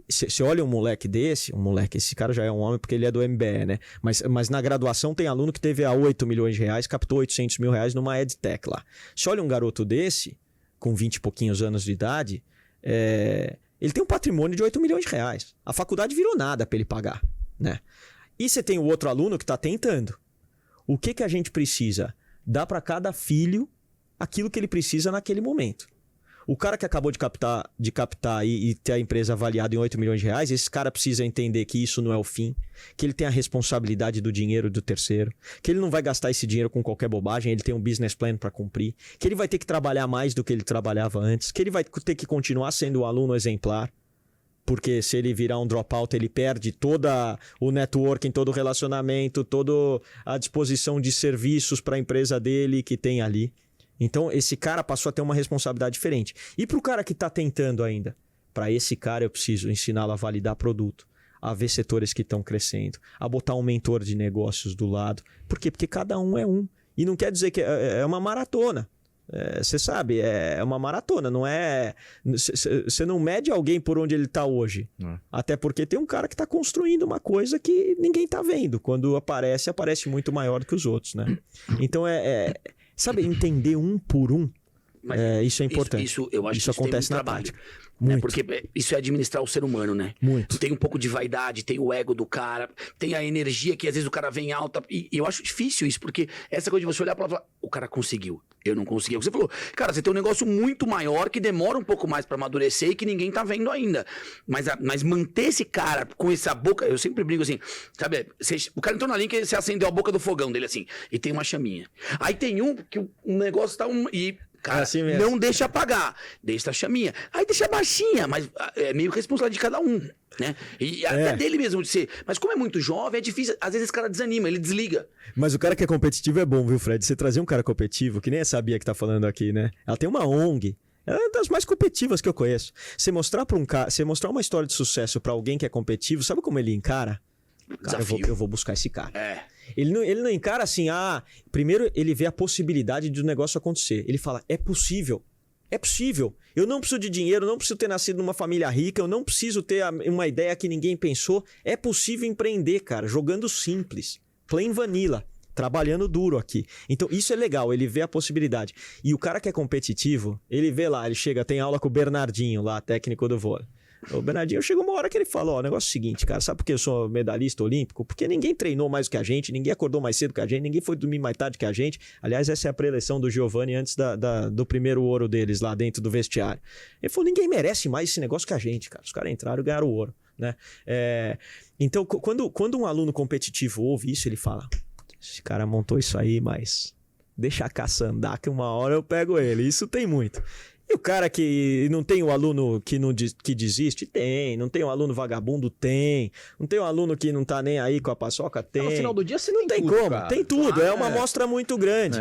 você olha um moleque desse, esse cara já é um homem porque ele é do MBE, né? Mas na graduação tem aluno que teve a 8 milhões de reais, captou 800 mil reais numa EdTech lá. Se olha um garoto desse, com 20 e pouquinhos anos de idade, ele tem um patrimônio de 8 milhões de reais. A faculdade virou nada para ele pagar, né? E você tem o outro aluno que está tentando. O que a gente precisa? Dar para cada filho aquilo que ele precisa naquele momento. O cara que acabou de captar e ter a empresa avaliada em 8 milhões de reais, esse cara precisa entender que isso não é o fim, que ele tem a responsabilidade do dinheiro do terceiro, que ele não vai gastar esse dinheiro com qualquer bobagem, ele tem um business plan para cumprir, que ele vai ter que trabalhar mais do que ele trabalhava antes, que ele vai ter que continuar sendo um aluno exemplar, porque se ele virar um dropout, ele perde todo o networking, todo o relacionamento, toda a disposição de serviços para a empresa dele que tem ali. Então, esse cara passou a ter uma responsabilidade diferente. E para o cara que está tentando ainda? Para esse cara, eu preciso ensiná-lo a validar produto, a ver setores que estão crescendo, a botar um mentor de negócios do lado. Por quê? Porque cada um é um. E não quer dizer que é uma maratona. Você sabe, é uma maratona, não é... Você não mede alguém por onde ele está hoje. Até porque tem um cara que está construindo uma coisa que ninguém está vendo. Quando aparece muito maior do que os outros, né? Então, sabe, entender um por um, isso é importante. Isso eu acho isso que acontece tem na trabalho. prática. Né? Porque isso é administrar o ser humano, né? Muito. Tem um pouco de vaidade, tem o ego do cara, tem a energia que às vezes o cara vem alta. E eu acho difícil isso, porque essa coisa de você olhar pra lá e falar, o cara conseguiu, eu não consegui. Você falou, cara, você tem um negócio muito maior que demora um pouco mais pra amadurecer e que ninguém tá vendo ainda. Mas manter esse cara com essa boca, eu sempre brinco assim, sabe? O cara entrou na Link e você acendeu a boca do fogão dele assim, e tem uma chaminha. Aí tem um que o negócio tá cara, assim mesmo. Não deixa apagar, deixa a chaminha. Aí deixa baixinha, mas é meio responsabilidade de cada um, né? E até dele mesmo de ser. Mas como é muito jovem, é difícil. Às vezes esse cara desanima, ele desliga. Mas o cara que é competitivo é bom, viu, Fred? Você trazer um cara competitivo, que nem essa Bia que tá falando aqui, né? Ela tem uma ONG. Ela é uma das mais competitivas que eu conheço. Você mostrar para um cara, você mostrar uma história de sucesso para alguém que é competitivo, sabe como ele encara? Cara, eu vou buscar esse cara. Ele não encara assim, primeiro ele vê a possibilidade do negócio acontecer. Ele fala, é possível. É possível. Eu não preciso de dinheiro, eu não preciso ter nascido numa família rica, eu não preciso ter uma ideia que ninguém pensou. É possível empreender, cara, jogando simples. Plain vanilla. Trabalhando duro aqui. Então, isso é legal, ele vê a possibilidade. E o cara que é competitivo, ele vê lá, ele chega, tem aula com o Bernardinho lá, técnico do vôlei. O Bernardinho chegou uma hora que ele falou, ó, o negócio é o seguinte, cara, sabe por que eu sou medalhista olímpico? Porque ninguém treinou mais do que a gente, ninguém acordou mais cedo que a gente, ninguém foi dormir mais tarde que a gente. Aliás, essa é a preleção do Giovanni antes do primeiro ouro deles lá dentro do vestiário. Ele falou, ninguém merece mais esse negócio que a gente, cara. Os caras entraram e ganharam o ouro, né? Então, quando um aluno competitivo ouve isso, ele fala, esse cara montou isso aí, mas deixa a caça andar que uma hora eu pego ele. Isso tem muito. E o cara que não tem o aluno que desiste? Tem. Não tem o aluno vagabundo? Tem. Não tem o aluno que não tá nem aí com a paçoca? Tem. No final do dia você não tem tudo, como. Cara. Tem tudo. É uma amostra muito grande.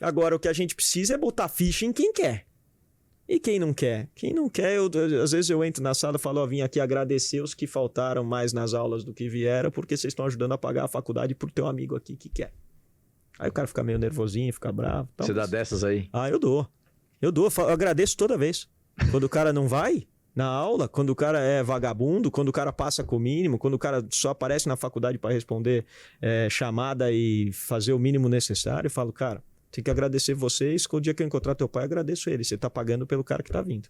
Agora, o que a gente precisa é botar ficha em quem quer. E quem não quer? Quem não quer, às vezes eu entro na sala e falo, ó, vim aqui agradecer os que faltaram mais nas aulas do que vieram, porque vocês estão ajudando a pagar a faculdade pro teu amigo aqui que quer. Aí o cara fica meio nervosinho, fica bravo. Você dá dessas aí? Eu dou. Eu agradeço toda vez. Quando o cara não vai na aula, quando o cara é vagabundo, quando o cara passa com o mínimo, quando o cara só aparece na faculdade para responder chamada e fazer o mínimo necessário, eu falo, cara, tem que agradecer vocês, que o dia que eu encontrar teu pai, eu agradeço ele. Você tá pagando pelo cara que tá vindo.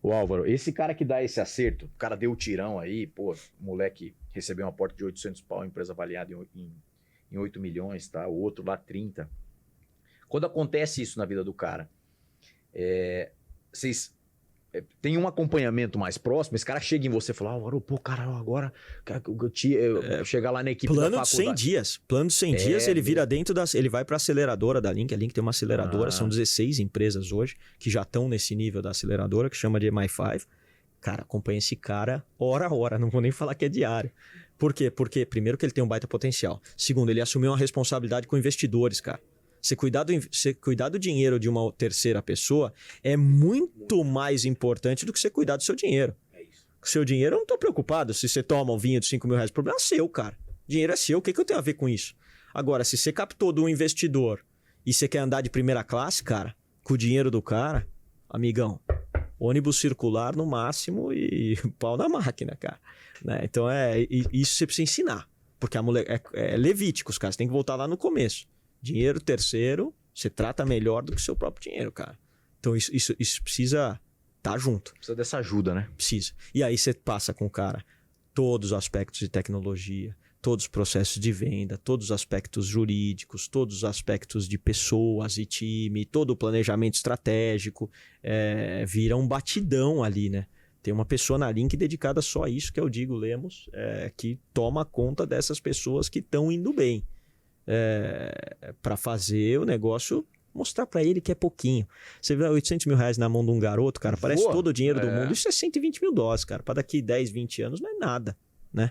Ô Álvaro, esse cara que dá esse acerto, o cara deu o tirão aí, pô, o moleque recebeu uma porta de 800 pau, empresa avaliada em 8 milhões, tá? O outro lá 30. Quando acontece isso na vida do cara, vocês tem um acompanhamento mais próximo? Esse cara chega em você e fala, pô, cara, agora chegar lá na equipe plano da faculdade. Plano de 100 dias, ele vira ele vai para a aceleradora da Link. A Link tem uma aceleradora, são 16 empresas hoje que já estão nesse nível da aceleradora, que chama de MI5. Cara, acompanha esse cara hora a hora, não vou nem falar que é diário. Por quê? Porque, primeiro, que ele tem um baita potencial. Segundo, ele assumiu uma responsabilidade com investidores, cara. Você cuidar do dinheiro de uma terceira pessoa é muito mais importante do que você cuidar do seu dinheiro. É isso. O seu dinheiro, eu não tô preocupado se você toma um vinho de 5 mil reais. O problema é seu, cara. O dinheiro é seu. O que eu tenho a ver com isso? Agora, se você captou de um investidor e você quer andar de primeira classe, cara, com o dinheiro do cara, amigão, ônibus circular no máximo e pau na máquina, cara. Né? Então, isso você precisa ensinar. Porque a mulher é levítico, os caras têm que voltar lá no começo. Dinheiro terceiro, você trata melhor do que o seu próprio dinheiro, cara. Então isso precisa estar junto. Precisa dessa ajuda, né? Precisa. E aí você passa com o cara todos os aspectos de tecnologia, todos os processos de venda, todos os aspectos jurídicos, todos os aspectos de pessoas e time, todo o planejamento estratégico. Vira um batidão ali, né? Tem uma pessoa na Link dedicada só a isso, que é o Diego Lemos, que toma conta dessas pessoas que estão indo bem. Para fazer o negócio, mostrar para ele que é pouquinho. Você vê 800 mil reais na mão de um garoto, cara, parece todo o dinheiro do mundo. Isso é 120 mil dólares, cara. Para daqui 10, 20 anos não é nada, né?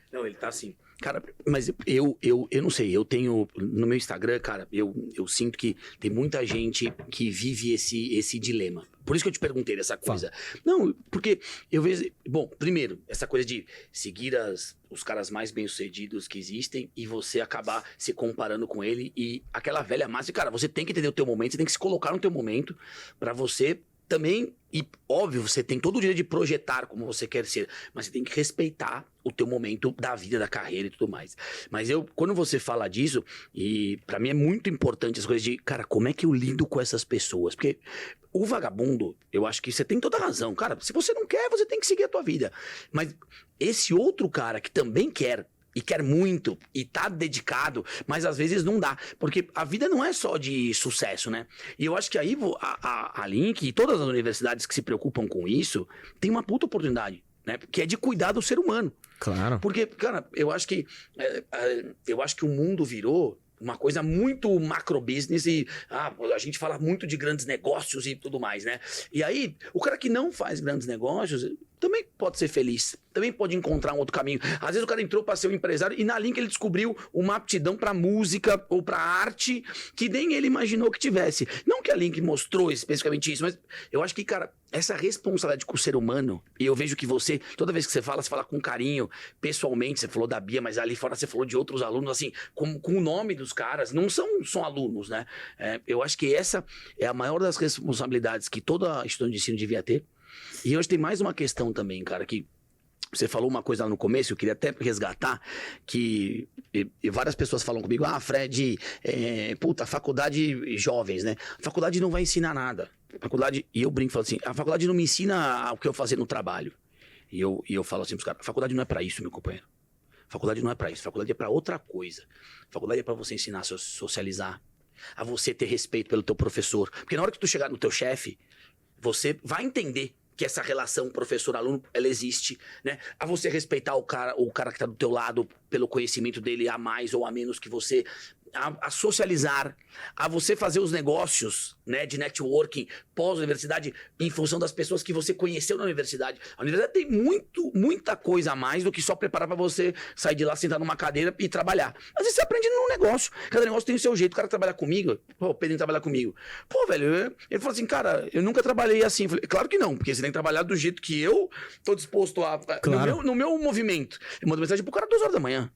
Não, ele tá assim. Cara, mas eu não sei, eu tenho no meu Instagram, cara, eu sinto que tem muita gente que vive esse dilema. Por isso que eu te perguntei dessa coisa. Não, porque eu vejo... Bom, primeiro, essa coisa de seguir os caras mais bem-sucedidos que existem e você acabar se comparando com ele e aquela velha massa. Cara, você tem que entender o teu momento, você tem que se colocar no teu momento pra você também... E, óbvio, você tem todo o direito de projetar como você quer ser, mas você tem que respeitar o teu momento da vida, da carreira e tudo mais. Mas quando você fala disso, e pra mim é muito importante as coisas de, cara, como é que eu lido com essas pessoas? Porque o vagabundo, eu acho que você tem toda a razão. Cara, se você não quer, você tem que seguir a tua vida. Mas esse outro cara que também quer, e quer muito, e tá dedicado, mas às vezes não dá. Porque a vida não é só de sucesso, né? E eu acho que aí a Link e todas as universidades que se preocupam com isso, tem uma puta oportunidade, né? Que é de cuidar do ser humano. Claro. Porque, cara, eu acho que o mundo virou uma coisa muito macro business e a gente fala muito de grandes negócios e tudo mais, né? E aí, o cara que não faz grandes negócios também pode ser feliz, também pode encontrar um outro caminho. Às vezes o cara entrou para ser um empresário e na Link ele descobriu uma aptidão para música ou para arte que nem ele imaginou que tivesse. Não que a Link mostrou especificamente isso, mas eu acho que, cara, essa responsabilidade com o ser humano, e eu vejo que você, toda vez que você fala com carinho, pessoalmente, você falou da Bia, mas ali fora você falou de outros alunos, assim, com o nome dos caras, não são só alunos, né? Eu acho que essa é a maior das responsabilidades que toda estudante de ensino devia ter. E hoje tem mais uma questão também, cara, que você falou uma coisa lá no começo, eu queria até resgatar, que e várias pessoas falam comigo, Fred, faculdade jovens, né? A faculdade não vai ensinar nada. faculdade, e eu brinco, falo assim, a faculdade não me ensina o que eu fazer no trabalho. E eu falo assim pros caras, a faculdade não é pra isso, meu companheiro. A faculdade não é pra isso, a faculdade é pra outra coisa. A faculdade é pra você ensinar a socializar, a você ter respeito pelo teu professor. Porque na hora que tu chegar no teu chefe, você vai entender que essa relação professor-aluno, ela existe, né? A você respeitar o cara que tá do teu lado pelo conhecimento dele a mais ou a menos que você, a socializar, a você fazer os negócios, né, de networking pós-universidade em função das pessoas que você conheceu na universidade. A universidade tem muita coisa a mais do que só preparar pra você sair de lá, sentar numa cadeira e trabalhar. Às vezes você aprende num negócio, cada negócio tem o seu jeito. O cara trabalha comigo, pô, o Pedrinho trabalha comigo. Pô, velho, ele falou assim, cara, eu nunca trabalhei assim. Eu falei, claro que não, porque você tem que trabalhar do jeito que eu tô disposto a... Claro. No meu movimento. Eu mando mensagem pro cara 2 horas da manhã.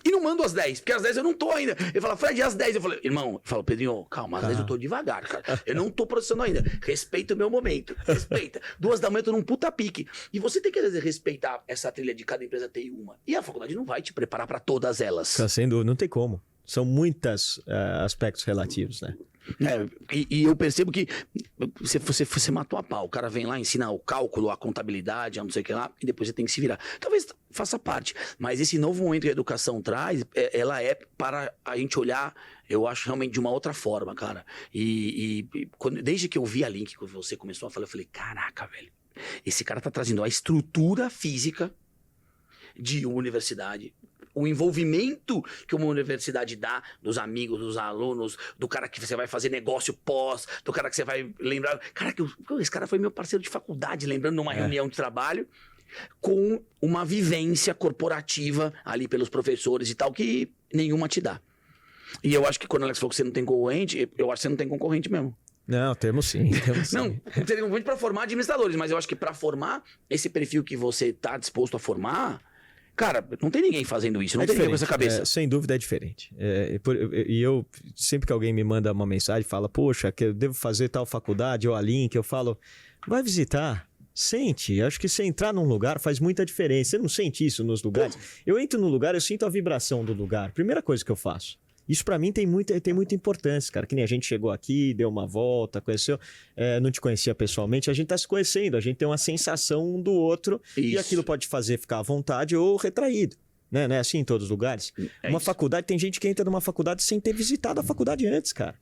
E não mando às 10, porque às 10 eu não tô ainda. Ele fala, Fred, às 10. Eu falei, irmão, eu falo, Pedrinho, calma, às 10 eu tô devagar, cara. Eu não tô processando ainda. Respeita o meu momento. Respeita. 2 da manhã eu tô num puta pique. E você tem que, às vezes, respeitar essa trilha de cada empresa ter uma. E a faculdade não vai te preparar pra todas elas. Tá sendo, não tem como. São muitos aspectos relativos, né? E eu percebo que você matou a pau. O cara vem lá, ensina o cálculo, a contabilidade, a não sei o que lá, e depois você tem que se virar. Talvez faça parte, mas esse novo momento que a educação traz, ela é para a gente olhar, eu acho, realmente de uma outra forma, cara. Desde que eu vi a Link, que você começou a falar, eu falei, caraca, velho, esse cara tá trazendo a estrutura física de uma universidade, o envolvimento que uma universidade dá dos amigos, dos alunos, do cara que você vai fazer negócio pós, do cara que você vai lembrar. Cara, esse cara foi meu parceiro de faculdade, lembrando numa reunião de trabalho, com uma vivência corporativa ali pelos professores e tal, que nenhuma te dá. E eu acho que quando o Alex falou que você não tem concorrente, eu acho que você não tem concorrente mesmo. Não, temos sim. Não tem concorrente para formar administradores, mas eu acho que para formar esse perfil que você tá disposto a formar. Cara, não tem ninguém fazendo isso, não tem ninguém com essa cabeça. Sem dúvida é diferente. E eu, sempre que alguém me manda uma mensagem, fala, poxa, que eu devo fazer tal faculdade ou a Link, eu falo, vai visitar, sente. Acho que você entrar num lugar faz muita diferença. Você não sente isso nos lugares? Eu entro no lugar, eu sinto a vibração do lugar. Primeira coisa que eu faço. Isso pra mim tem muita importância, cara. Que nem a gente chegou aqui, deu uma volta, conheceu, não te conhecia pessoalmente, a gente tá se conhecendo, a gente tem uma sensação um do outro. Isso. E aquilo pode fazer ficar à vontade ou retraído. Né? Não é assim em todos os lugares? Uma faculdade, tem gente que entra numa faculdade sem ter visitado a faculdade antes, cara.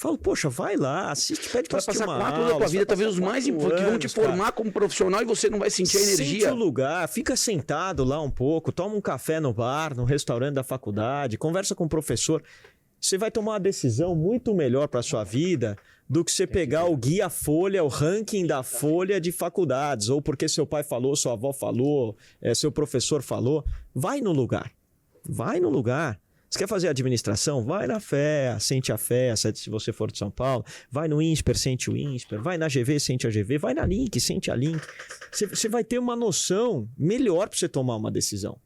Falo, poxa, vai lá, assiste, pede pra assistir uma aula. Vai passar 4 anos da tua vida, talvez os mais importantes, que vão te formar como profissional e você não vai sentir a energia. Sente o lugar, fica sentado lá um pouco, toma um café no bar, no restaurante da faculdade, conversa com o professor. Você vai tomar uma decisão muito melhor pra sua vida do que você pegar o guia Folha, o ranking da Folha de faculdades, ou porque seu pai falou, sua avó falou, seu professor falou. Vai no lugar. Vai no lugar. Você quer fazer administração? Vai na FEA, sente a FEA, se você for de São Paulo. Vai no INSPER, sente o INSPER. Vai na GV, sente a GV. Vai na Link, sente a Link. Você vai ter uma noção melhor para você tomar uma decisão.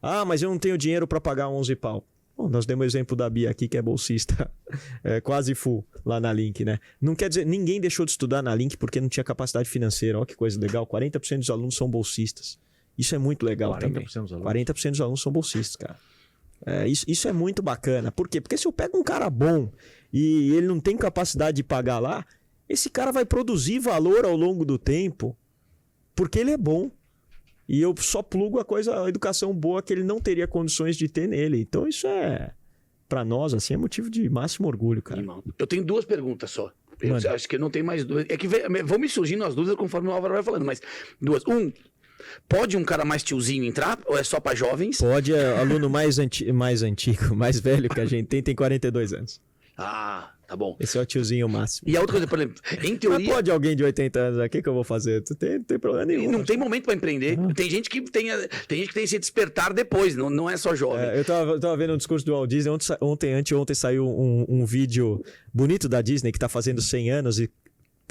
Ah, mas eu não tenho dinheiro para pagar 11 pau. Bom, nós demos o exemplo da Bia aqui, que é bolsista quase full lá na Link, né? Não quer dizer, ninguém deixou de estudar na Link porque não tinha capacidade financeira. Olha que coisa legal, 40% dos alunos são bolsistas. Isso é muito legal 40% também. 40% dos alunos são bolsistas, cara. Isso é muito bacana. Por quê? Porque se eu pego um cara bom e ele não tem capacidade de pagar lá, esse cara vai produzir valor ao longo do tempo porque ele é bom. E eu só plugo a educação boa que ele não teria condições de ter nele. Então isso pra nós, assim, é motivo de máximo orgulho, cara. Irmão, eu tenho 2 perguntas só. Eu acho que eu não tenho mais dúvidas. É que vão me surgindo as dúvidas conforme o Álvaro vai falando, mas 2. Pode um cara mais tiozinho entrar ou é só pra jovens? Pode, aluno mais antigo, mais velho que a gente tem 42 anos. Ah, tá bom. Esse é o tiozinho máximo. E a outra coisa, por exemplo, em teoria... Mas pode alguém de 80 anos aqui que eu vou fazer? Não tem problema nenhum. Não tem momento pra empreender. Tem gente que tem esse despertar depois, não é só jovem. Eu tava vendo um discurso do Walt Disney, anteontem saiu um vídeo bonito da Disney que tá fazendo 100 anos e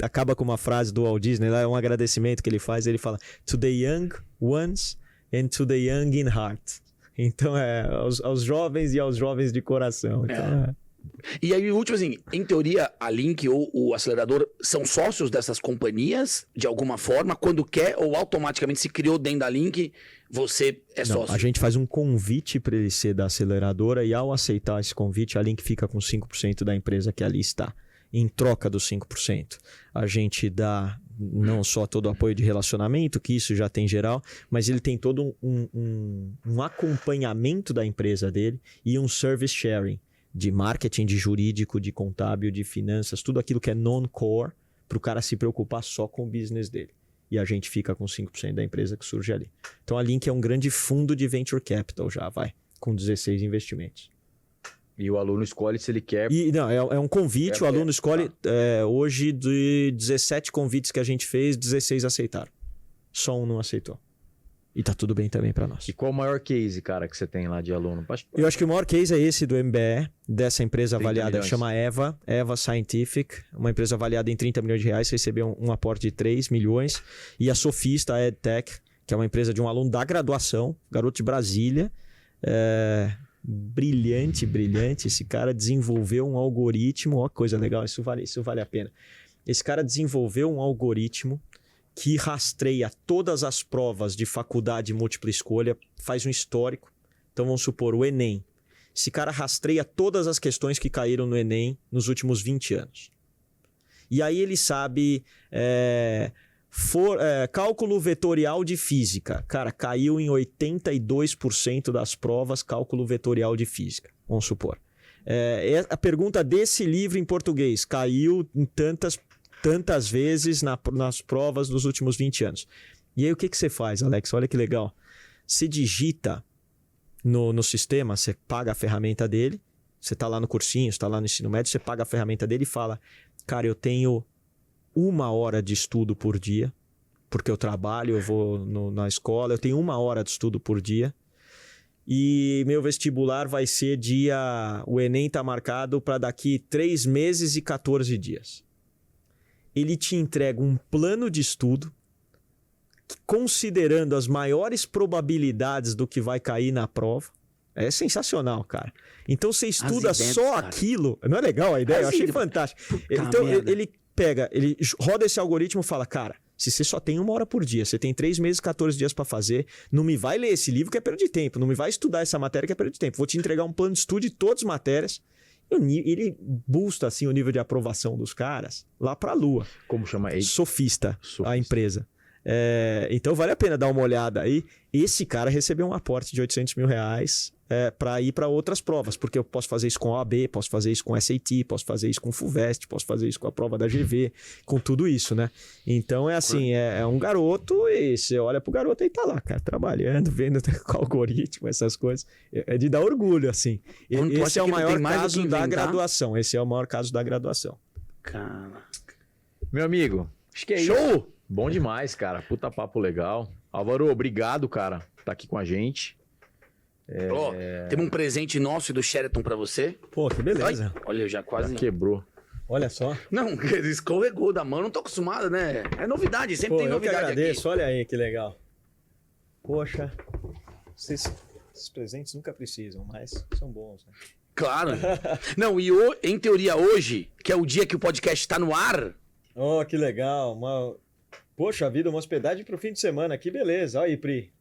acaba com uma frase do Walt Disney, lá é um agradecimento que ele faz, ele fala to the young ones and to the young in heart. Então aos jovens e aos jovens de coração. Então, E aí, o último, assim, em teoria, a Link ou o acelerador são sócios dessas companhias, de alguma forma, quando quer, ou automaticamente se criou dentro da Link, você é sócio? A gente faz um convite para ele ser da aceleradora e ao aceitar esse convite, a Link fica com 5% da empresa que ali está. em troca dos 5%. A gente dá não só todo o apoio de relacionamento, que isso já tem geral, mas ele tem todo um acompanhamento da empresa dele e um service sharing de marketing, de jurídico, de contábil, de finanças, tudo aquilo que é non-core para o cara se preocupar só com o business dele. E a gente fica com 5% da empresa que surge ali. Então a Link é um grande fundo de venture capital já, com 16 investimentos. E o aluno escolhe se ele quer... Não, é um convite, o aluno escolhe. Hoje, de 17 convites que a gente fez, 16 aceitaram. Só um não aceitou. E tá tudo bem também para nós. E qual o maior case, cara, que você tem lá de aluno? Eu acho que o maior case é esse do MBE, dessa empresa avaliada, milhões. que chama Eva Scientific, uma empresa avaliada em 30 milhões de reais, recebeu um aporte de 3 milhões. E a Sofista, a EdTech, que é uma empresa de um aluno da graduação, garoto de Brasília, brilhante. Esse cara desenvolveu um algoritmo, ó, coisa legal, isso vale a pena. Esse cara desenvolveu um algoritmo que rastreia todas as provas de faculdade múltipla escolha, faz um histórico. Então vamos supor, o Enem. Esse cara rastreia todas as questões que caíram no Enem nos últimos 20 anos. E aí ele sabe cálculo vetorial de física. Cara, caiu em 82% das provas cálculo vetorial de física, vamos supor. A pergunta desse livro em português caiu em tantas vezes nas provas dos últimos 20 anos. E aí o que você faz, Alex? Olha que legal. Você digita no sistema, você paga a ferramenta dele, você está lá no cursinho, você está lá no ensino médio, você paga a ferramenta dele e fala, cara, eu tenho 1 hora de estudo por dia, porque eu trabalho, eu vou na escola, eu tenho 1 hora de estudo por dia, e meu vestibular vai ser o Enem está marcado para daqui 3 meses e 14 dias. Ele te entrega um plano de estudo considerando as maiores probabilidades do que vai cair na prova. É sensacional, cara. Então você estuda só aquilo. Não é legal a ideia? Eu achei fantástico. Então ele roda esse algoritmo e fala, cara, se você só tem 1 hora por dia, você tem 3 meses e 14 dias para fazer, não me vai ler esse livro que é perda de tempo, não me vai estudar essa matéria que é perda de tempo. Vou te entregar um plano de estudo de todas as matérias. Ele boosta assim, o nível de aprovação dos caras lá para a lua. Como chama ele? Sofista, a empresa. Então vale a pena dar uma olhada aí. Esse cara recebeu um aporte de 800 mil reais para ir para outras provas, porque eu posso fazer isso com a OAB, posso fazer isso com SAT, posso fazer isso com FUVEST, posso fazer isso com a prova da GV, com tudo isso, né? Então é assim, é um garoto e você olha pro garoto e tá lá, cara, trabalhando, vendo com algoritmo, essas coisas. É de dar orgulho, assim. Esse é o maior caso da graduação. Esse é o maior caso da graduação. Caraca. Meu amigo, acho que é isso. Show! Bom demais, cara. Puta papo legal. Álvaro, obrigado, cara, por tá aqui com a gente. Temos um presente nosso e do Sheraton pra você. Pô, que beleza. Ai, olha, eu já quase... Já quebrou. Olha só. Não, escorregou da mão, não tô acostumado, né? É novidade, sempre tem novidade eu que agradeço. aqui. Olha aí que legal. Poxa, esses presentes nunca precisam, mas são bons, né? Claro. Não, e em teoria hoje, que é o dia que o podcast tá no ar... Oh, que legal. Poxa vida, uma hospedagem pro fim de semana. Que beleza. Olha aí, Pri.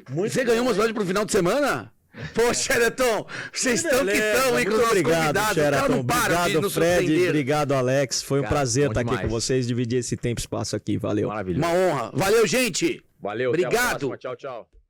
Você ganhou uma hospedagem pro final de semana? Pô, Sheraton, vocês estão que estão aí com os nossos convidados. Sheraton. Obrigado, Fred. Obrigado, Alex. Foi um prazer estar demais. aqui com vocês, dividir esse tempo e espaço aqui. Valeu. Maravilhoso. Uma honra. Valeu, gente. Valeu. Obrigado. Até a próxima. Tchau, tchau.